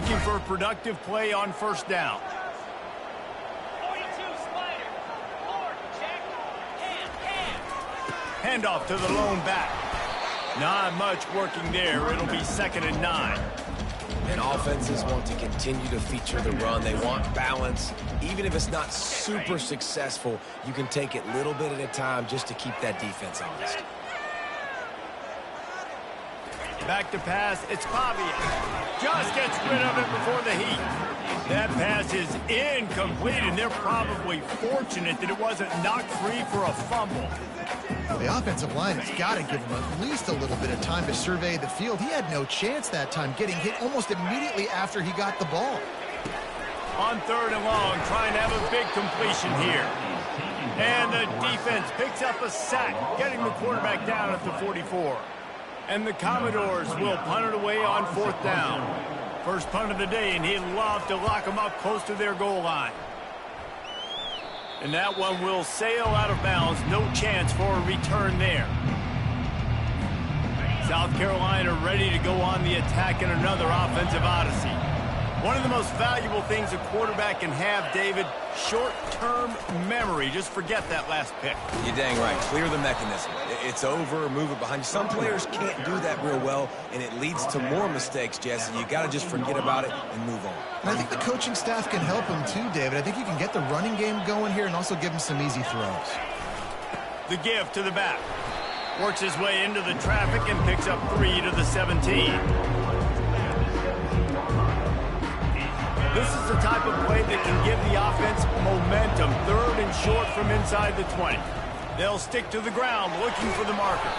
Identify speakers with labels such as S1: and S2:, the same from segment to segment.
S1: looking for a productive play on first down. Handoff to the lone back. Not much working there. It'll be 2nd and 9.
S2: And offenses want to continue to feature the run. They want balance. Even if it's not super successful, you can take it little bit at a time just to keep that defense honest.
S1: Back to pass, it's Pavia. Just gets rid of it before the heat. That pass is incomplete, and they're probably fortunate that it wasn't knocked free for a fumble.
S3: Well, the offensive line has got to give him at least a little bit of time to survey the field. He had no chance that time, getting hit almost immediately after he got the ball.
S1: On 3rd and long, trying to have a big completion here. And the defense picks up a sack, getting the quarterback down at the 44. And the Commodores will punt it away on 4th down. First punt of the day, and he'd love to lock them up close to their goal line. And that one will sail out of bounds. No chance for a return there. South Carolina ready to go on the attack in another offensive odyssey. One of the most valuable things a quarterback can have, David, short-term memory. Just forget that last pick.
S2: You're dang right. Clear the mechanism. It's over, move it behind you. Some players can't do that real well, and it leads to more mistakes, Jesse. You got to just forget about it and move on.
S3: And I think the coaching staff can help him too, David. I think you can get the running game going here and also give him some easy throws.
S1: The give to the back. Works his way into the traffic and picks up 3 to the 17. This is the type of play that can give the offense momentum. 3rd and short from inside the 20. They'll stick to the ground looking for the marker.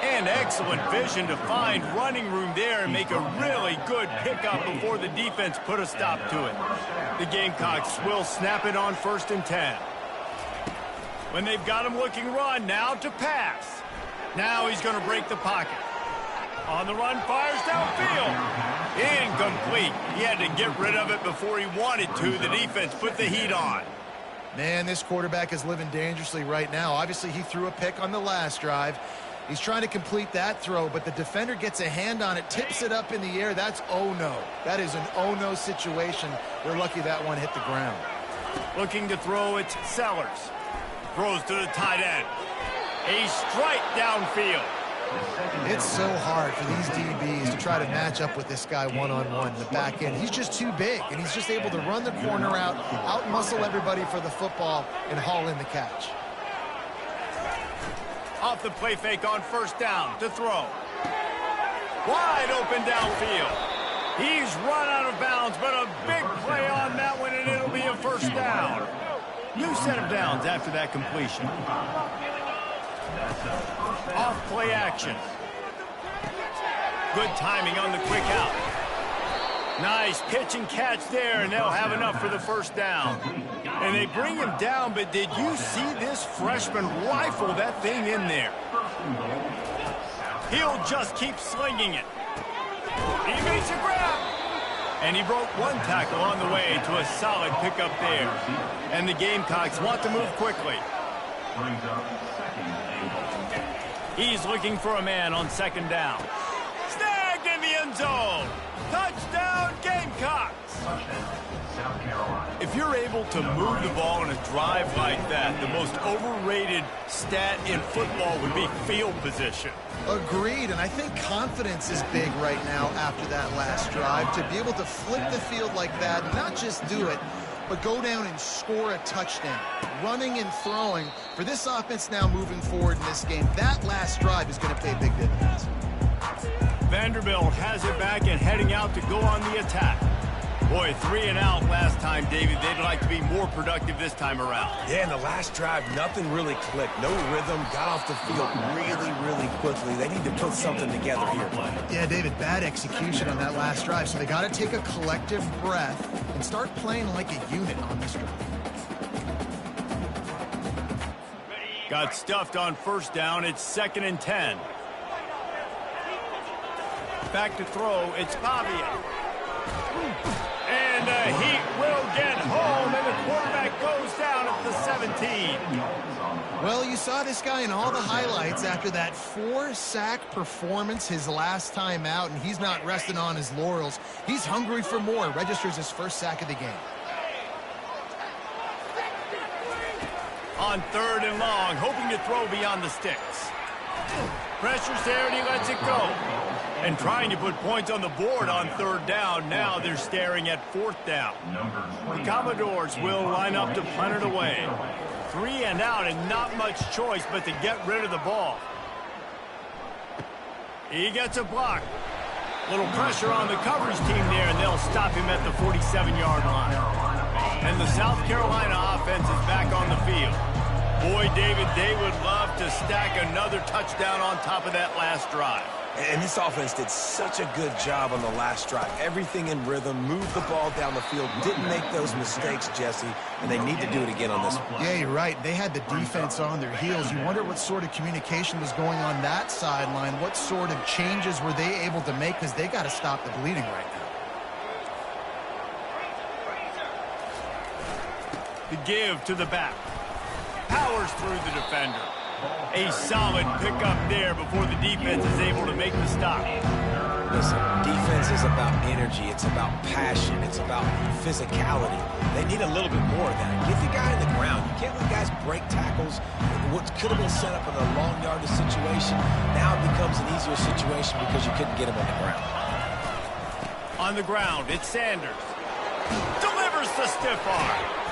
S1: And excellent vision to find running room there and make a really good pickup before the defense put a stop to it. The Gamecocks will snap it on 1st and 10. When they've got him looking run, now to pass. Now he's going to break the pocket. On the run, fires downfield. Incomplete. He had to get rid of it before he wanted to. The defense put the heat on.
S3: Man, this quarterback is living dangerously right now. Obviously, he threw a pick on the last drive. He's trying to complete that throw, but the defender gets a hand on it, tips it up in the air. That's oh-no. That is an oh-no situation. They're lucky that one hit the ground.
S1: Looking to throw, it's Sellers. Throws to the tight end. A strike downfield.
S3: It's so hard for these DBs to try to match up with this guy one-on-one in the back end. He's just too big, and he's just able to run the corner out-muscle everybody for the football, and haul in the catch.
S1: Off the play fake on 1st down to throw. Wide open downfield. He's run out of bounds, but a big play on that one, and it'll be a 1st down. New set of downs after that completion. Off play action. Good timing on the quick out. Nice pitch and catch there, and they'll have enough for the 1st down. And they bring him down, but did you see this freshman rifle that thing in there? He'll just keep slinging it. He makes a grab. And he broke one tackle on the way to a solid pickup there. And the Gamecocks want to move quickly. He's looking for a man on 2nd down. Snagged in the end zone. Touchdown, Gamecocks. If you're able to move the ball in a drive like that, the most overrated stat in football would be field position.
S3: Agreed, and I think confidence is big right now after that last drive. To be able to flip the field like that, not just do it, but go down and score a touchdown. Running and throwing for this offense now moving forward in this game, that last drive is going to pay big dividends.
S1: Vanderbilt has it back and heading out to go on the attack. Boy, 3 and out last time, David. They'd like to be more productive this time around.
S2: Yeah, in the last drive, nothing really clicked. No rhythm, got off the field really quickly. They need to put something together here.
S3: Yeah, David, bad execution on that last drive, so they got to take a collective breath and start playing like a unit on this drive.
S1: Got stuffed on 1st down. It's 2nd and 10. Back to throw. It's Pavia. And he will get home, and the quarterback goes down at the 17.
S3: Well, you saw this guy in all the highlights after that 4-sack performance his last time out, and he's not resting on his laurels. He's hungry for more. Registers his first sack of the game.
S1: On 3rd and long, hoping to throw beyond the sticks. Pressure's there, and he lets it go. And trying to put points on the board on 3rd down. Now they're staring at 4th down. The Commodores will line up to punt it away. 3 and out, and not much choice but to get rid of the ball. He gets a block. Little pressure on the coverage team there, and they'll stop him at the 47-yard line. And the South Carolina offense is back on the field. Boy, David, they would love to stack another touchdown on top of that last drive.
S2: And this offense did such a good job on the last drive. Everything in rhythm, moved the ball down the field, didn't make those mistakes, Jesse, and they need to do it again on this one.
S3: Yeah, you're right. They had the defense on their heels. You wonder what sort of communication was going on that sideline. What sort of changes were they able to make, because they got to stop the bleeding right now.
S1: The give to the back. Powers through the defender. A solid pickup there before the defense is able to make the stop.
S2: Listen, defense is about energy. It's about passion. It's about physicality. They need a little bit more of that. Get the guy in the ground. You can't let guys break tackles. What could have been set up in a long yardage situation, now it becomes an easier situation because you couldn't get him on the ground.
S1: On the ground, it's Sanders. Delivers the stiff arm.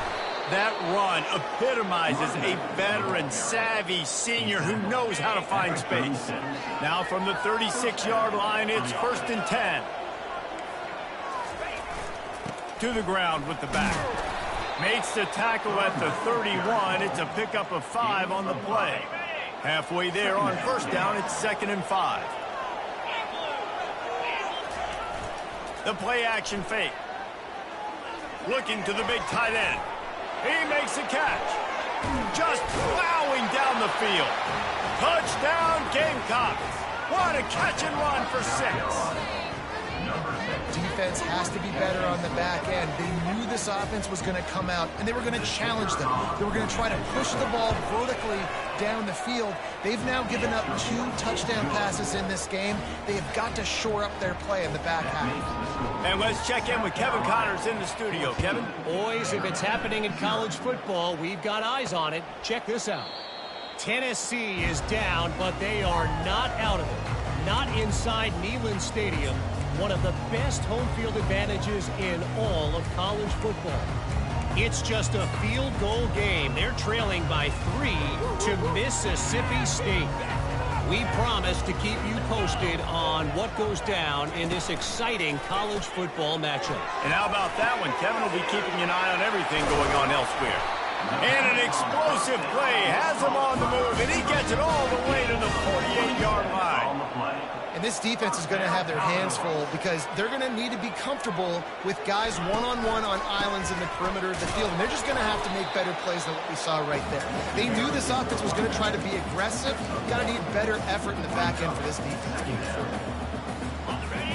S1: That run epitomizes a veteran, savvy senior who knows how to find space. Now from the 36-yard line, it's 1st and 10. To the ground with the back. Makes the tackle at the 31. It's a pickup of 5 on the play. Halfway there on 1st down, it's 2nd and 5. The play action fake. Looking to the big tight end. He makes a catch. Just plowing down the field. Touchdown, Gamecocks. What a catch and run for 6.
S3: Defense has to be better on the back end. They knew this offense was going to come out, and they were going to challenge them. They were going to try to push the ball vertically down the field. They've now given up 2 touchdown passes in this game. They have got to shore up their play in the back half.
S1: And let's check in with Kevin Connors in the studio. Kevin?
S4: Boys, if it's happening in college football, we've got eyes on it. Check this out. Tennessee is down, but they are not out of it. Not inside Neyland Stadium. One of the best home field advantages in all of college football. It's just a field goal game. They're trailing by 3 to Mississippi State. We promise to keep you posted on what goes down in this exciting college football matchup.
S1: And how about that one? Kevin will be keeping an eye on everything going on elsewhere. And an explosive play has him on the move, and he gets it all the way to the 48-yard line.
S3: And this defense is going to have their hands full because they're going to need to be comfortable with guys one-on-one on islands in the perimeter of the field. And they're just going to have to make better plays than what we saw right there. They knew this offense was going to try to be aggressive. Got to need better effort in the back end for this defense moving forward.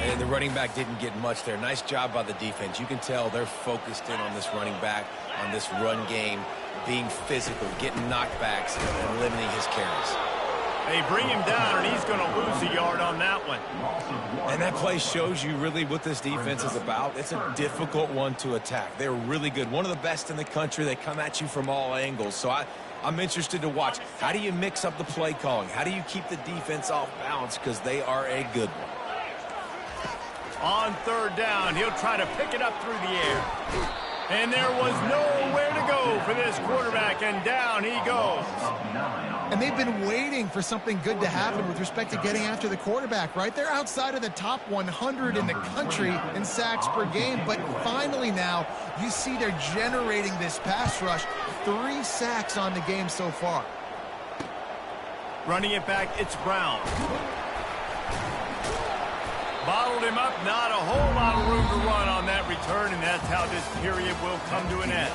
S2: And the running back didn't get much there. Nice job by the defense. You can tell they're focused in on this running back, on this run game, being physical, getting knockbacks, and limiting his carries.
S1: They bring him down, and he's going to lose a yard on that one.
S2: And that play shows you really what this defense is about. It's a difficult one to attack. They're really good. One of the best in the country. They come at you from all angles. So I'm interested to watch. How do you mix up the play calling? How do you keep the defense off balance? Because they are a good one.
S1: On 3rd down, he'll try to pick it up through the air. And there was nowhere to go for this quarterback, and down he goes.
S3: And they've been waiting for something good to happen with respect to getting after the quarterback, right? They're outside of the top 100 in the country in sacks per game, but finally now you see they're generating this pass rush. 3 sacks on the game so far.
S1: Running it back, it's Brown. Bottled him up, not a whole lot of room to run on that return, and that's how this period will come to an end.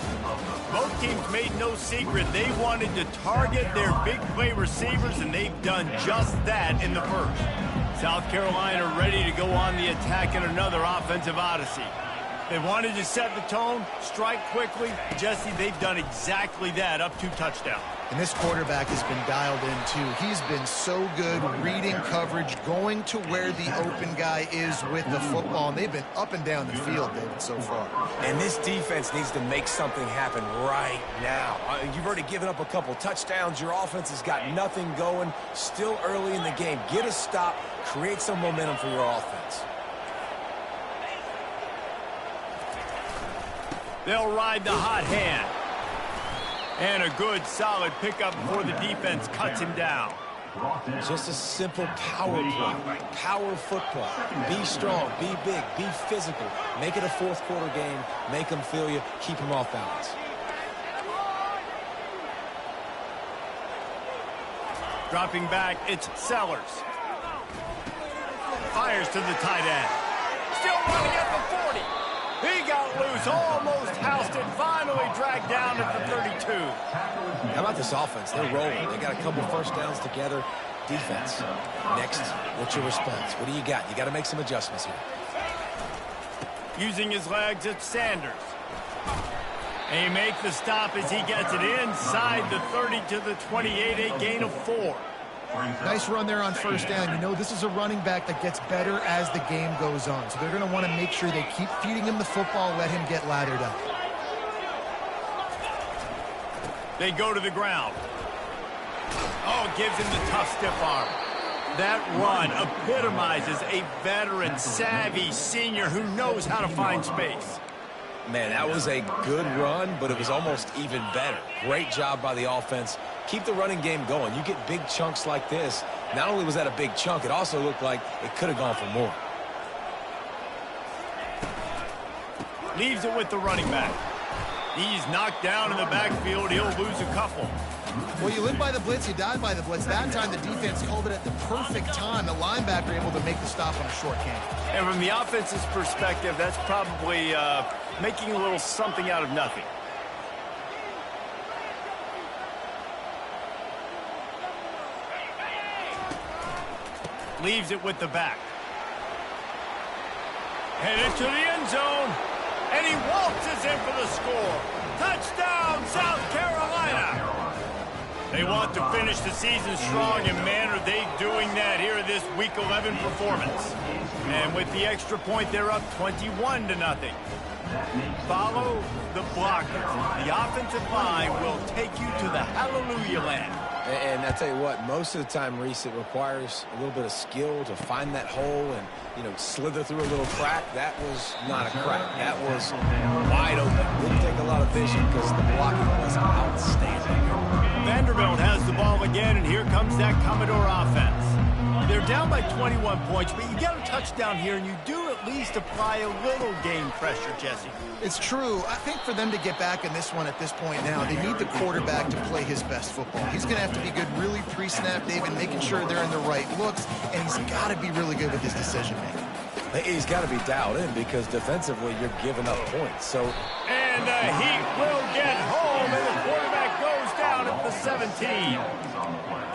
S1: Both teams made no secret they wanted to target their big play receivers, and they've done just that in the first. South Carolina ready to go on the attack in another offensive odyssey. They wanted to set the tone, strike quickly. Jesse, they've done exactly that up to touchdown.
S3: And this quarterback has been dialed in, too. He's been so good reading coverage, going to where the open guy is with the football. And they've been up and down the field, David, so far.
S2: And this defense needs to make something happen right now. You've already given up a couple touchdowns. Your offense has got nothing going. Still early in the game. Get a stop. Create some momentum for your offense.
S1: They'll ride the hot hand. And a good, solid pickup before the defense cuts him down.
S2: Just a simple power play. Power football. Be strong, be big, be physical. Make it a fourth quarter game. Make them feel you. Keep them off balance.
S1: Dropping back, it's Sellers. Fires to the tight end. Still running at the 40. He got loose, almost housed it, finally dragged down at the 32.
S2: How about this offense? They're rolling. They got a couple first downs together. Defense. Next, what's your response? What do you got? You got to make some adjustments here.
S1: Using his legs, it's Sanders. And he makes the stop as he gets it inside the 30 to the 28, a gain of 4.
S3: Nice run there on first down. You know, this is a running back that gets better as the game goes on. So they're going to want to make sure they keep feeding him the football, let him get lathered up.
S1: They go to the ground. Oh, gives him the tough stiff arm. That run epitomizes a veteran, savvy senior who knows how to find space.
S2: Man, that was a good run, but it was almost even better. Great job by the offense. Keep the running game going. You get big chunks like this. Not only was that a big chunk, it also looked like it could have gone for more.
S1: Leaves it with the running back. He's knocked down in the backfield. He'll lose a couple.
S3: Well, you live by the blitz, you die by the blitz. That time the defense called it at the perfect time. The linebacker able to make the stop on a short game.
S1: And from the offense's perspective, that's probably making a little something out of nothing. Leaves it with the back. Headed to the end zone. And he waltzes in for the score. Touchdown, South Carolina. They want to finish the season strong, and man, are they doing that here in this Week 11 performance. And with the extra point, they're up 21-0. Follow the blockers. The offensive line will take you to the hallelujah land.
S2: And I tell you what, most of the time, Reese, it requires a little bit of skill to find that hole and, you know, slither through a little crack. That was not a crack. That was wide open. Didn't take a lot of vision because the blocking was outstanding.
S1: Vanderbilt has the ball again, and here comes that Commodore offense. They're down by 21 points, but you get a touchdown here, and you do at least apply a little game pressure, Jesse.
S3: It's true. I think for them to get back in this one at this point now, they need the quarterback to play his best football. He's going to have to be good really pre-snap, David, making sure they're in the right looks, and he's got to be really good with his decision-making.
S2: He's got to be dialed in because defensively you're giving up points.
S1: And the Heat will get home, and the quarterback goes down at the 17.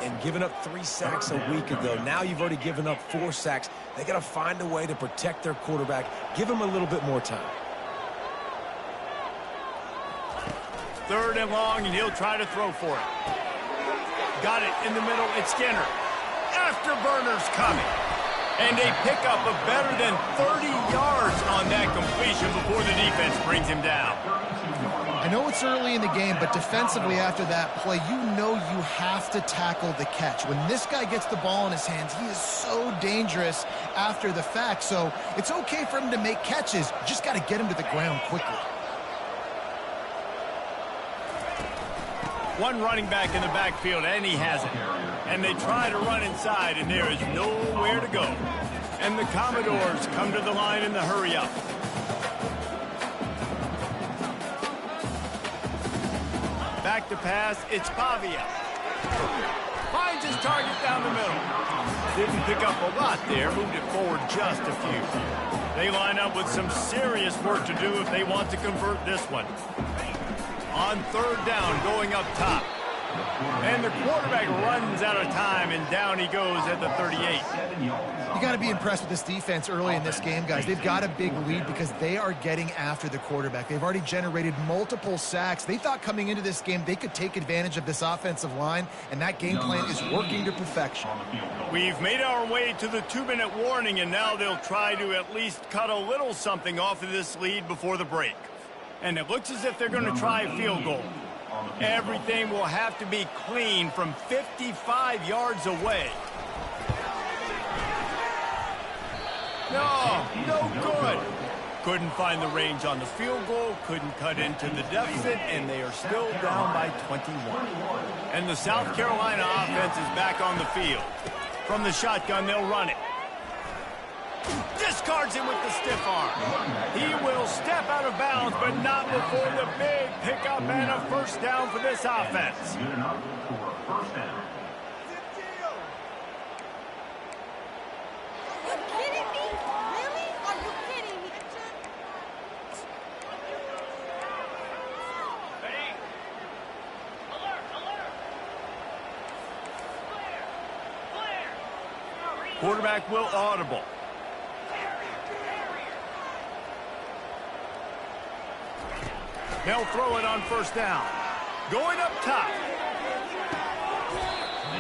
S2: And giving up 3 sacks a week ago. Now you've already given up 4 sacks. They got to find a way to protect their quarterback. Give him a little bit more time.
S1: 3rd and long, and he'll try to throw for it. Got it in the middle. It's Skinner. Afterburners coming. And a pickup of better than 30 yards on that completion before the defense brings him down.
S3: I know it's early in the game, but defensively after that play, you know you have to tackle the catch. When this guy gets the ball in his hands, he is so dangerous after the fact. So it's okay for him to make catches. You just got to get him to the ground quickly.
S1: One running back in the backfield, and he has it. And they try to run inside, and there is nowhere to go. And the Commodores come to the line in the hurry-up. Back to pass, it's Pavia. Finds his target down the middle. Didn't pick up a lot there, moved it forward just a few. They line up with some serious work to do if they want to convert this one. On 3rd down, going up top. And the quarterback runs out of time, and down he goes at the 38.
S3: You got to be impressed with this defense early in this game, guys. They've got a big lead because they are getting after the quarterback. They've already generated multiple sacks. They thought coming into this game they could take advantage of this offensive line, and that game plan is working to perfection.
S1: We've made our way to the 2-minute warning, and now they'll try to at least cut a little something off of this lead before the break. And it looks as if they're going to try a field goal. Everything will have to be clean from 55 yards away. No good. Couldn't find the range on the field goal, couldn't cut into the deficit, and they are still down by 21. And the South Carolina offense is back on the field. From the shotgun, they'll run it. Discards him with the stiff arm. He will step out of bounds, but not before the big pickup and a first down for this offense. Quarterback will audible. They'll throw it on first down. Going up top.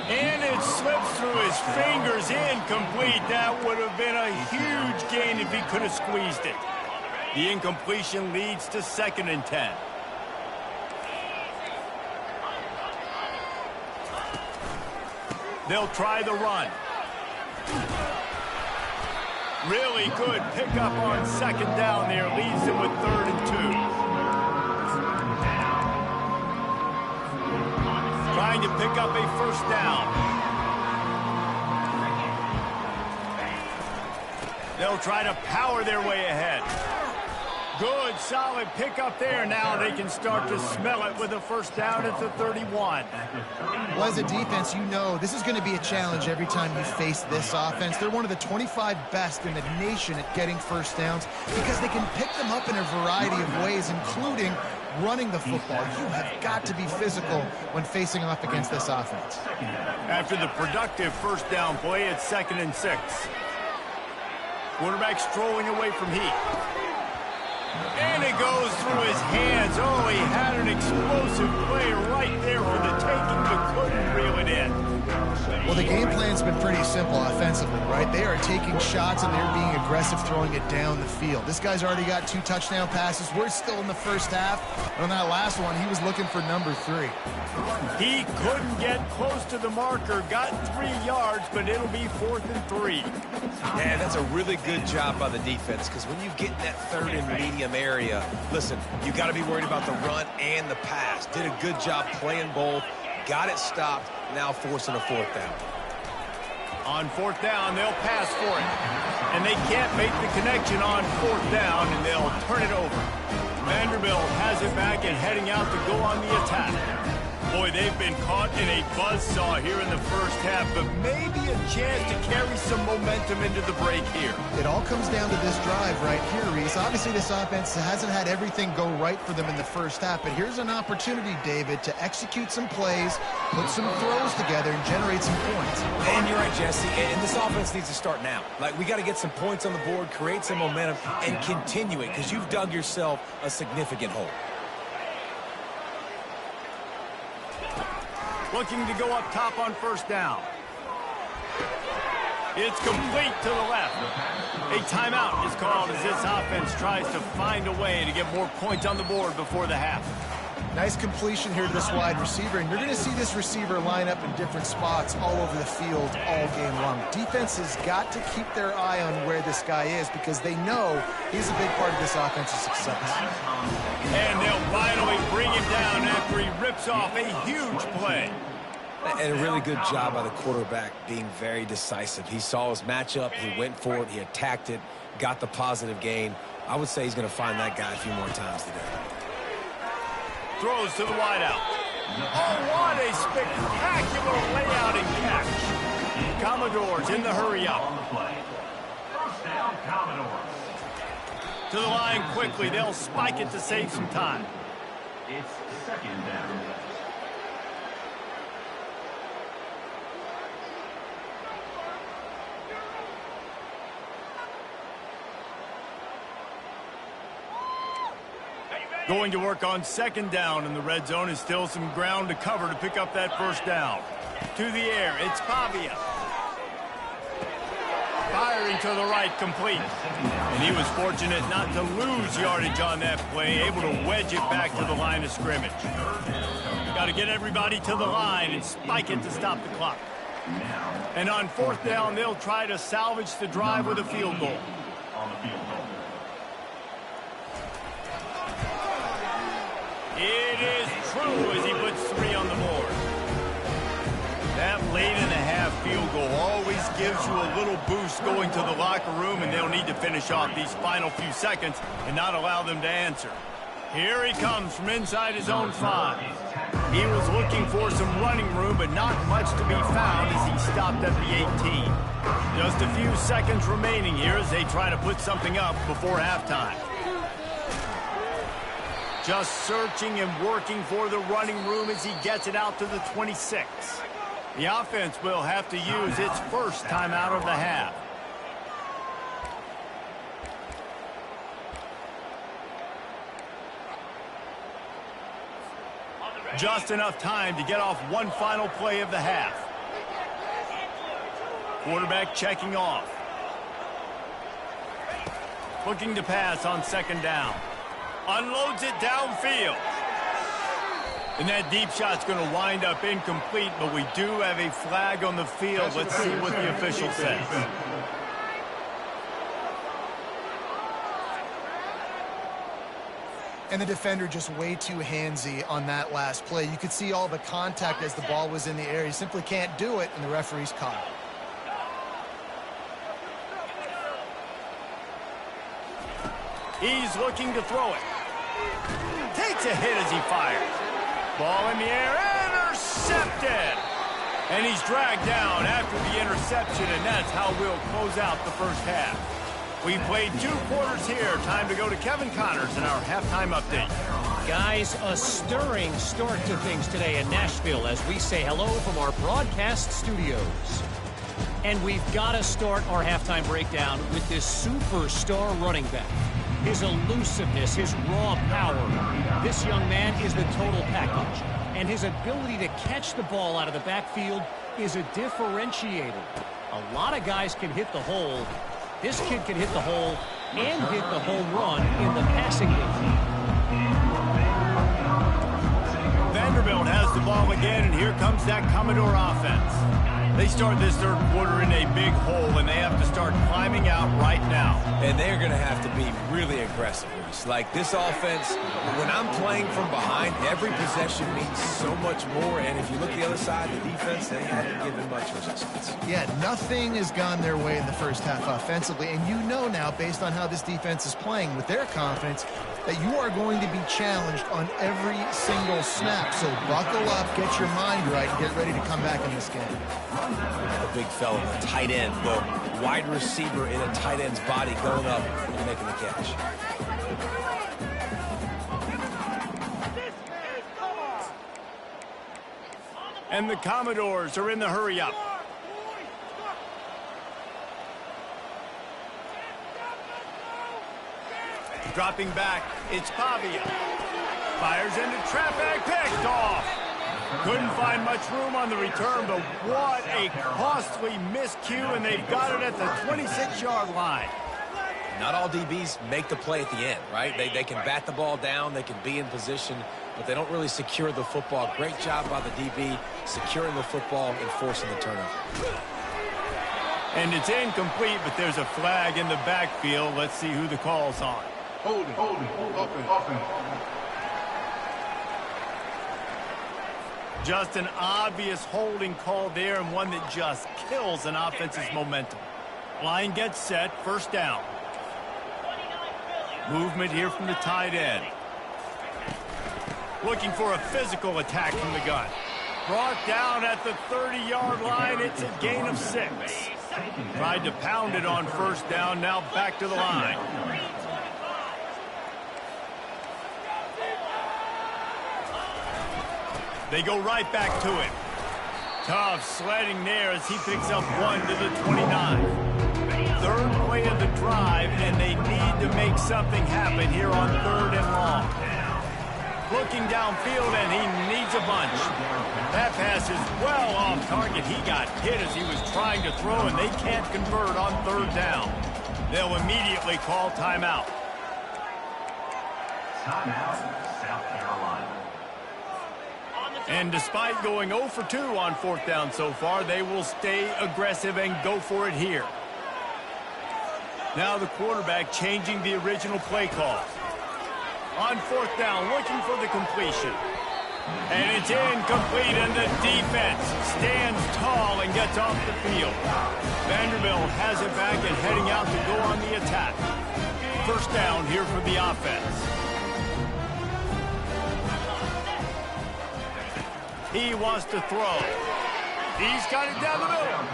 S1: And it slips through his fingers, incomplete. That would have been a huge gain if he could have squeezed it. The incompletion leads to 2nd and 10. They'll try the run. Really good pickup on 2nd down there. Leaves them with 3rd and 2. Trying to pick up a first down. They'll try to power their way ahead. Good, solid pickup there. Now they can start to smell it with a first down at the 31.
S3: Well, as a defense, you know this is going to be a challenge every time you face this offense. They're one of the 25 best in the nation at getting first downs because they can pick them up in a variety of ways, including running the football. You have got to be physical when facing off against this offense.
S1: After the productive first down play, it's 2nd and 6. Quarterback strolling away from heat. And it goes through his hands. Oh, he had an explosive play right there for the taking, but couldn't reel it in.
S3: Well, the game plan's been pretty simple offensively, right? They are taking shots and they're being aggressive, throwing it down the field. This guy's already got 2 touchdown passes. We're still in the first half. And on that last one, he was looking for number 3.
S1: He couldn't get close to the marker, got 3 yards, but it'll be 4th and 3.
S2: Yeah, that's a really good job by the defense because when you get in that 3rd and medium area, listen, you got to be worried about the run and the pass. Did a good job playing both, got it stopped, now forcing a 4th down.
S1: On 4th down, they'll pass for it. And they can't make the connection on 4th down, and they'll turn it over. Vanderbilt has it back and heading out to go on the attack. Boy, they've been caught in a buzzsaw here in the first half, but maybe a chance to carry some momentum into the break here.
S3: It all comes down to this drive right here, Reese. Obviously, this offense hasn't had everything go right for them in the first half, but here's an opportunity, David, to execute some plays, put some throws together, and generate some points.
S2: And you're right, Jesse, and this offense needs to start now. Like, we got to get some points on the board, create some momentum, and continue it, because you've dug yourself a significant hole.
S1: Looking to go up top on first down. It's complete to the left. A timeout is called as this offense tries to find a way to get more points on the board before the half.
S3: Nice completion here to this wide receiver, and you're going to see this receiver line up in different spots all over the field all game long. Defense has got to keep their eye on where this guy is because they know he's a big part of this offense's success.
S1: And they'll finally bring him down after he rips off a huge play.
S2: And a really good job by the quarterback being very decisive. He saw his matchup, he went for it, he attacked it, got the positive gain. I would say he's going to find that guy a few more times today.
S1: Throws to the wideout. Oh, what a spectacular layout and catch. Commodores in the hurry-up.
S5: First down, Commodores.
S1: To the line quickly. They'll spike it to save some time.
S5: It's 2nd down.
S1: Going to work on second down in the red zone is still some ground to cover to pick up that first down. To the air, it's Pavia. Firing to the right, complete. And he was fortunate not to lose yardage on that play, able to wedge it back to the line of scrimmage. Got to get everybody to the line and spike it to stop the clock. And on fourth down, they'll try to salvage the drive with a field goal. It is true as he puts 3 on the board. That late-in-the-half field goal always gives you a little boost going to the locker room, and they'll need to finish off these final few seconds and not allow them to answer. Here he comes from inside his own 5. He was looking for some running room, but not much to be found as he stopped at the 18. Just a few seconds remaining here as they try to put something up before halftime. Just searching and working for the running room as he gets it out to the 26. The offense will have to use its first timeout of the half. Just enough time to get off one final play of the half. Quarterback checking off. Looking to pass on second down. Unloads it downfield. And that deep shot's going to wind up incomplete, but we do have a flag on the field. Let's see what the official says.
S3: And the defender just way too handsy on that last play. You could see all the contact as the ball was in the air. He simply can't do it, and the referee's caught it.
S1: He's looking to throw it. Takes a hit as he fires. Ball in the air, intercepted! And he's dragged down after the interception, and that's how we'll close out the first half. We played 2 quarters here. Time to go to Kevin Connors in our halftime update.
S4: Guys, a stirring start to things today in Nashville as we say hello from our broadcast studios. And we've got to start our halftime breakdown with this superstar running back. His elusiveness, his raw power. This young man is the total package. And his ability to catch the ball out of the backfield is a differentiator. A lot of guys can hit the hole. This kid can hit the hole and hit the home run in the passing game.
S1: Vanderbilt has the ball again, and here comes that Commodore offense. They start this third quarter in a big hole, and they have to start climbing out right now.
S2: And they're going to have to be really aggressive. Like this offense, when I'm playing from behind, every possession means so much more. And if you look at the other side, the defense, they haven't given much resistance.
S3: Yeah, nothing has gone their way in the first half offensively. And you know now, based on how this defense is playing with their confidence, that you are going to be challenged on every single snap. So buckle up, get your mind right, and get ready to come back in this game.
S2: The big fella, the tight end, the wide receiver in a tight end's body going up and making the catch.
S1: And the Commodores are in the hurry-up. Dropping back, it's Pavia. Fires into traffic, picked off. Couldn't find much room on the return, but what a costly miscue, and they've got it at the 26-yard line.
S2: Not all DBs make the play at the end, right? They can bat the ball down, they can be in position, but they don't really secure the football. Great job by the DB securing the football and forcing the turnover.
S1: And it's incomplete, but there's a flag in the backfield. Let's see who the call's on.
S5: Holding, offense.
S1: Just an obvious holding call there, and one that just kills an offense's momentum. Line gets set, first down. Movement here from the tight end. Looking for a physical attack from the gun. Brought down at the 30-yard line. It's a gain of 6. Tried to pound it on first down, now back to the line. They go right back to him. Tough sledding there as he picks up 1 to the 29. Third play of the drive, and they need to make something happen here on 3rd and long. Looking downfield, and he needs a bunch. That pass is well off target. He got hit as he was trying to throw, and they can't convert on third down. They'll immediately call timeout.
S6: Timeout, South Carolina.
S1: And despite going 0 for 2 on fourth down so far, they will stay aggressive and go for it here. Now the quarterback changing the original play call. On fourth down, looking for the completion. And it's incomplete, and the defense stands tall and gets off the field. Vanderbilt has it back and heading out to go on the attack. First down here for the offense. He wants to throw. He's got it down the middle.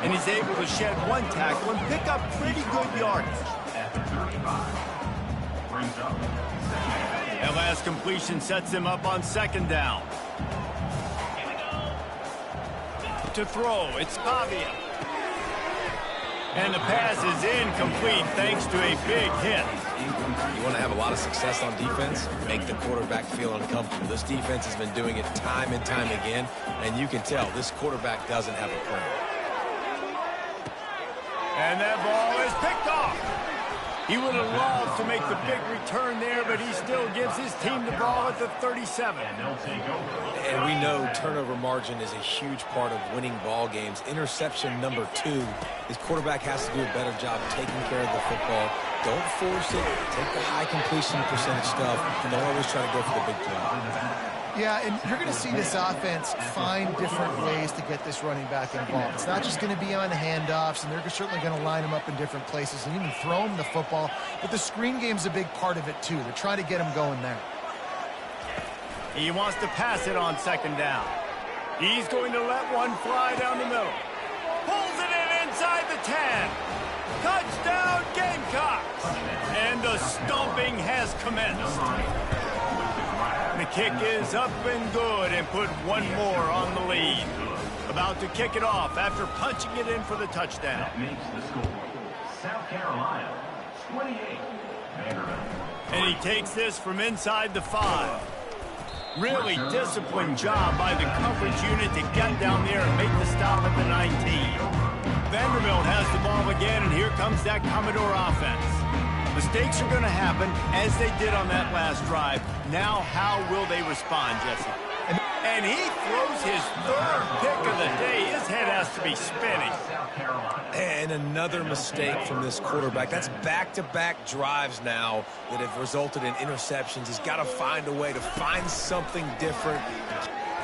S1: And he's able to shed one tackle and pick up pretty good yardage. That last completion sets him up on second down. To throw, it's Pavia. And the pass is incomplete thanks to a big hit.
S2: You want to have a lot of success on defense, make the quarterback feel uncomfortable. This defense has been doing it time and time again, and you can tell this quarterback doesn't have a plan.
S1: And that ball is picked off. He would have loved to make the big return there, but he still gives his team the ball at the 37.
S2: And we know turnover margin is a huge part of winning ball games. Interception number 2. His quarterback has to do a better job taking care of the football. Don't force it. Take the high completion percentage stuff. And don't always try to go for the big play.
S3: Yeah, and you're going to see this offense find different ways to get this running back involved. It's not just going to be on handoffs, and they're certainly going to line him up in different places and even throw him the football. But the screen game's a big part of it, too. They're trying to get him going there.
S1: He wants to pass it on second down. He's going to let one fly down the middle. Pulls it in inside the 10. Touchdown, Gamecocks! And the stomping has commenced. The kick is up and good and put one more on the lead. About to kick it off after punching it in for the touchdown.
S6: That makes the score. South Carolina, 28. Vanderbilt.
S1: And he takes this from inside the 5. Really disciplined job by the coverage unit to get down there and make the stop at the 19. Vanderbilt has the ball again, and here comes that Commodore offense. Mistakes are going to happen, as they did on that last drive. Now, how will they respond, Jesse? And he throws his third pick of the day. His head has to be spinning.
S2: And another mistake from this quarterback. That's back-to-back drives now that have resulted in interceptions. He's got to find a way to find something different.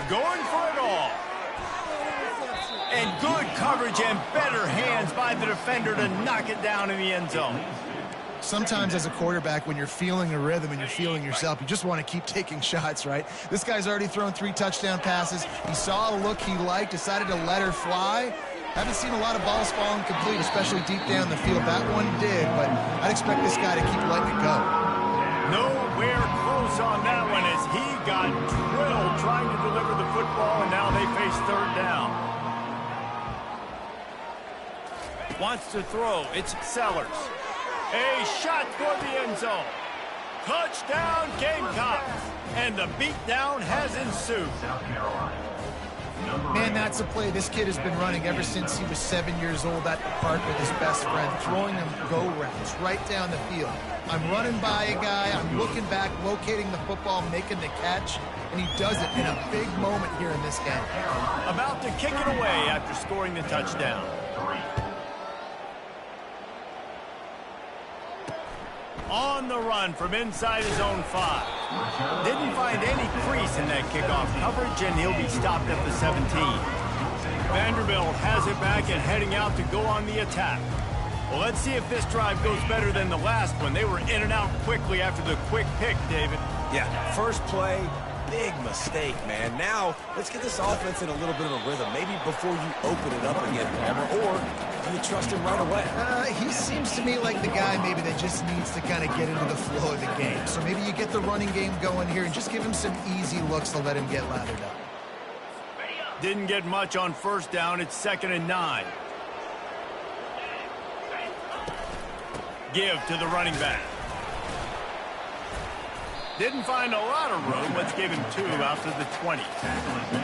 S1: Going for it all. And good coverage and better hands by the defender to knock it down in the end zone.
S3: Sometimes as a quarterback, when you're feeling a rhythm and you're feeling yourself, you just want to keep taking shots, right? This guy's already thrown 3 touchdown passes. He saw a look he liked, decided to let her fly. Haven't seen a lot of balls falling complete, especially deep down the field. That one did, but I'd expect this guy to keep letting it go.
S1: Nowhere close on that one as he got drilled trying to deliver the football, and now they face third down. Wants to throw. It's Sellers. A shot for the end zone. Touchdown, Gamecocks. And the beatdown has ensued.
S3: Man, that's a play this kid has been running ever since he was 7 years old at the park with his best friend, throwing them go routes right down the field. I'm running by a guy, I'm looking back, locating the football, making the catch, and he does it in a big moment here in this game.
S1: About to kick it away after scoring the touchdown. On the run from inside his own 5. Didn't find any crease in that kickoff coverage, and he'll be stopped at the 17. Vanderbilt has it back and heading out to go on the attack. Well, let's see if this drive goes better than the last one. They were in and out quickly after the quick pick, David.
S2: Yeah, first play, big mistake, man. Now, let's get this offense in a little bit of a rhythm. Maybe before you open it up again, Palmer, or do you trust him right away?
S3: He seems to me like the guy maybe that just needs to kind of get into the flow of the game. So maybe you get the running game going here and just give him some easy looks to let him get lathered up.
S1: Didn't get much on first down. It's 2nd and 9. Give to the running back. Didn't find a lot of room. Let's give him 2 out to the 20.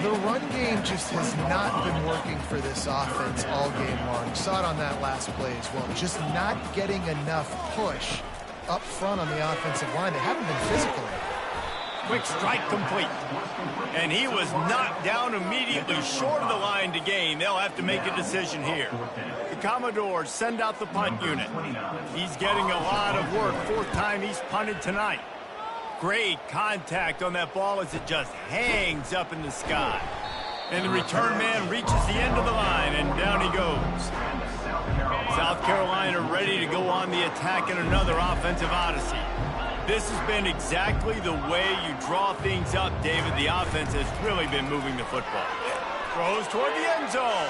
S3: The run game just has not been working for this offense all game long. You saw it on that last play as well. Just not getting enough push up front on the offensive line. They haven't been physical.
S1: Quick strike complete. And he was knocked down immediately short of the line to gain. They'll have to make a decision here. The Commodores send out the punt unit. He's getting a lot of work. 4th time he's punted tonight. Great contact on that ball as it just hangs up in the sky. And the return man reaches the end of the line, and down he goes. South Carolina ready to go on the attack in another offensive odyssey. This has been exactly the way you draw things up, David. The offense has really been moving the football. Throws toward the end zone.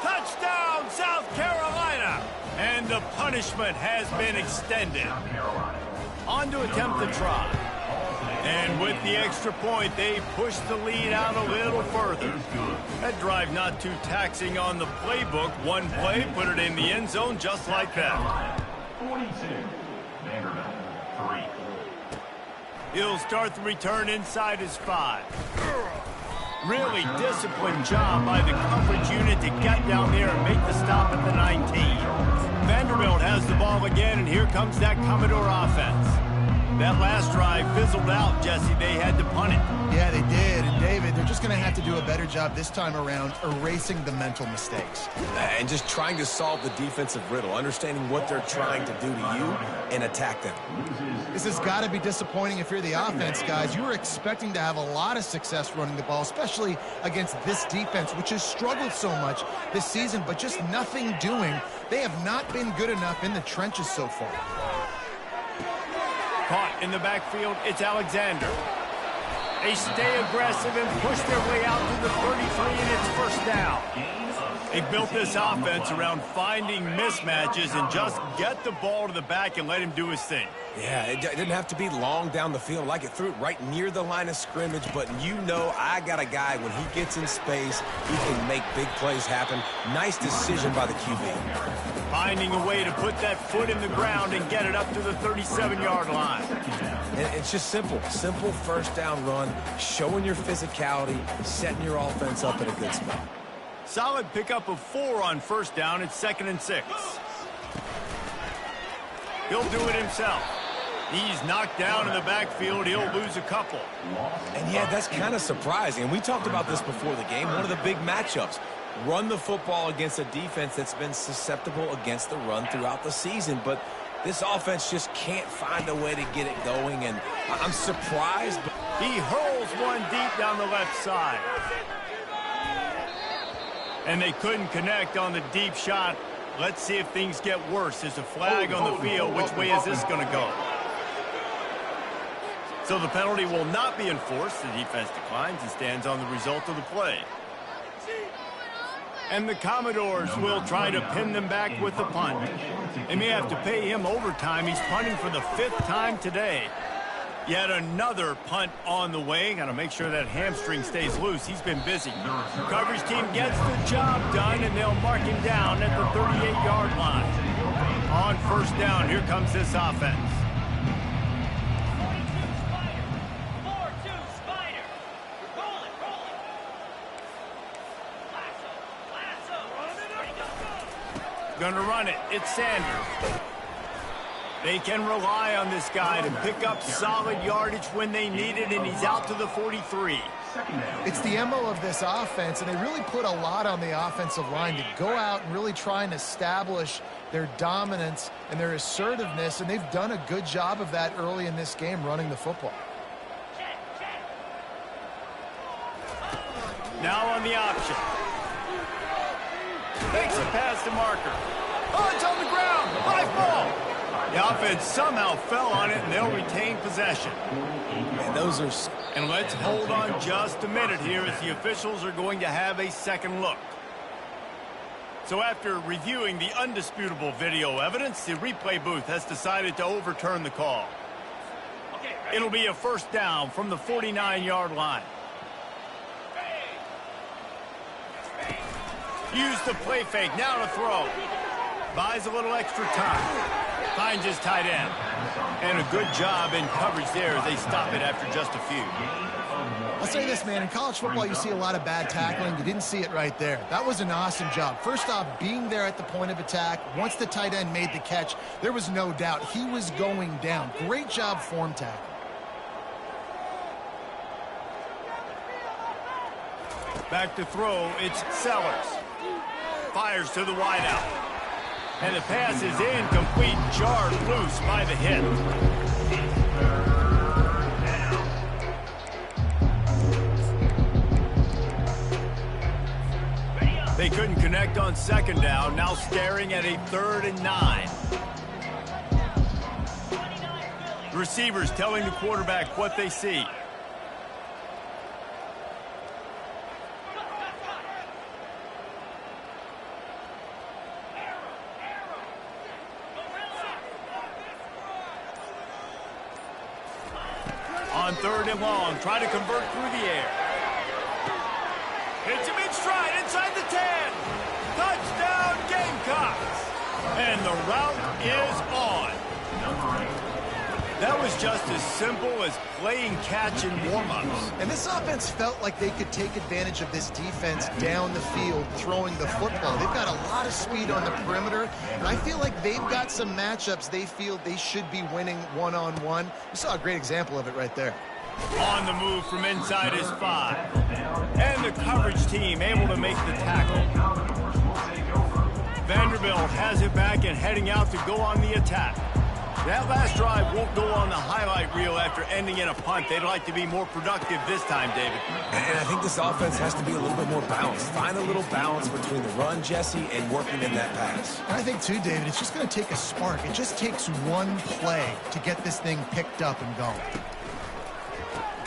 S1: Touchdown, South Carolina! And the punishment has been extended. On to attempt the try. And with the extra point, they push the lead out a little further. That drive not too taxing on the playbook. One play, put it in the end zone just like that.
S6: 42. Vanderbilt, 3.
S1: He'll start the return inside his 5. Really disciplined job by the coverage unit to get down there and make the stop at the 19. Vanderbilt has the ball again, and here comes that Commodore offense. That last drive fizzled out, Jesse. They had to punt it.
S3: Yeah, they did. And, David, they're just going to have to do a better job this time around erasing the mental mistakes.
S2: And just trying to solve the defensive riddle, understanding what they're trying to do to you and attack them.
S3: This has got to be disappointing if you're the offense, guys. You were expecting to have a lot of success running the ball, especially against this defense, which has struggled so much this season, but just nothing doing. They have not been good enough in the trenches so far.
S1: Caught in the backfield, it's Alexander. They stay aggressive and push their way out to the 33, and it's 1st down. They built this offense around finding mismatches and just get the ball to the back and let him do his thing.
S2: Yeah, it didn't have to be long down the field. Like it threw it right near the line of scrimmage, but you know I got a guy, when he gets in space, he can make big plays happen. Nice decision by the QB.
S1: Finding a way to put that foot in the ground and get it up to the 37-yard line.
S2: And it's just simple. Simple 1st down run, showing your physicality, setting your offense up in a good spot.
S1: Solid pickup of 4 on 1st down. It's 2nd and 6. He'll do it himself. He's knocked down in the backfield. He'll lose a couple.
S2: And yeah, that's kind of surprising. And we talked about this before the game. One of the big matchups. Run the football against a defense that's been susceptible against the run throughout the season. But this offense just can't find a way to get it going. And I'm surprised. But
S1: he hurls one deep down the left side. And they couldn't connect on the deep shot. Let's see if things get worse. There's a flag on the field. Which way is this going to go? So the penalty will not be enforced. The defense declines and stands on the result of the play. And the Commodores will try to pin them back with the punt. They may have to pay him overtime. He's punting for the 5th time today. Yet another punt on the way. Got to make sure that hamstring stays loose. He's been busy. Coverage team gets the job done, and they'll mark him down at the 38-yard line. On 1st down, here comes this offense. Gonna run it. It's Sanders. They can rely on this guy to pick up solid yardage when they need it, and he's out to the 43.
S3: It's the MO of this offense, and they really put a lot on the offensive line to go out and really try and establish their dominance and their assertiveness, and they've done a good job of that early in this game running the football.
S1: Now on the option. Makes it past the marker. Oh, it's on the ground. Live ball. The offense somehow fell on it, and they'll retain possession.
S2: And those are...
S1: And let's hold on just a minute here as the officials are going to have a second look. So after reviewing the undisputable video evidence, the replay booth has decided to overturn the call. It'll be a 1st down from the 49-yard line. Use the play fake, now to throw. Buys a little extra time. Finds his tight end. And a good job in coverage there as they stop it after just a few.
S3: I'll say this, man. In college football, you see a lot of bad tackling. You didn't see it right there. That was an awesome job. First off, being there at the point of attack. Once the tight end made the catch, there was no doubt he was going down. Great job form tackle.
S1: Back to throw, it's Sellers. Fires to the wideout. And the pass is incomplete, jarred loose by the hit. They couldn't connect on second down, now staring at a 3rd and 9. The receivers telling the quarterback what they see. On 3rd and long, try to convert through the air. Hits him in stride inside the 10. Touchdown, Gamecocks. And the route is on. That was just as simple as playing catch in warm-ups.
S3: And this offense felt like they could take advantage of this defense down the field throwing the football. They've got a lot of speed on the perimeter, and I feel like they've got some matchups they feel they should be winning one-on-one. We saw a great example of it right there.
S1: On the move from inside his 5. And the coverage team able to make the tackle. Vanderbilt has it back and heading out to go on the attack. That last drive won't go on the highlight reel after ending in a punt. They'd like to be more productive this time, David.
S2: And I think this offense has to be a little bit more balanced. Find a little balance between the run, Jesse, and working in that pass.
S3: And I think, too, David, it's just going to take a spark. It just takes one play to get this thing picked up and going.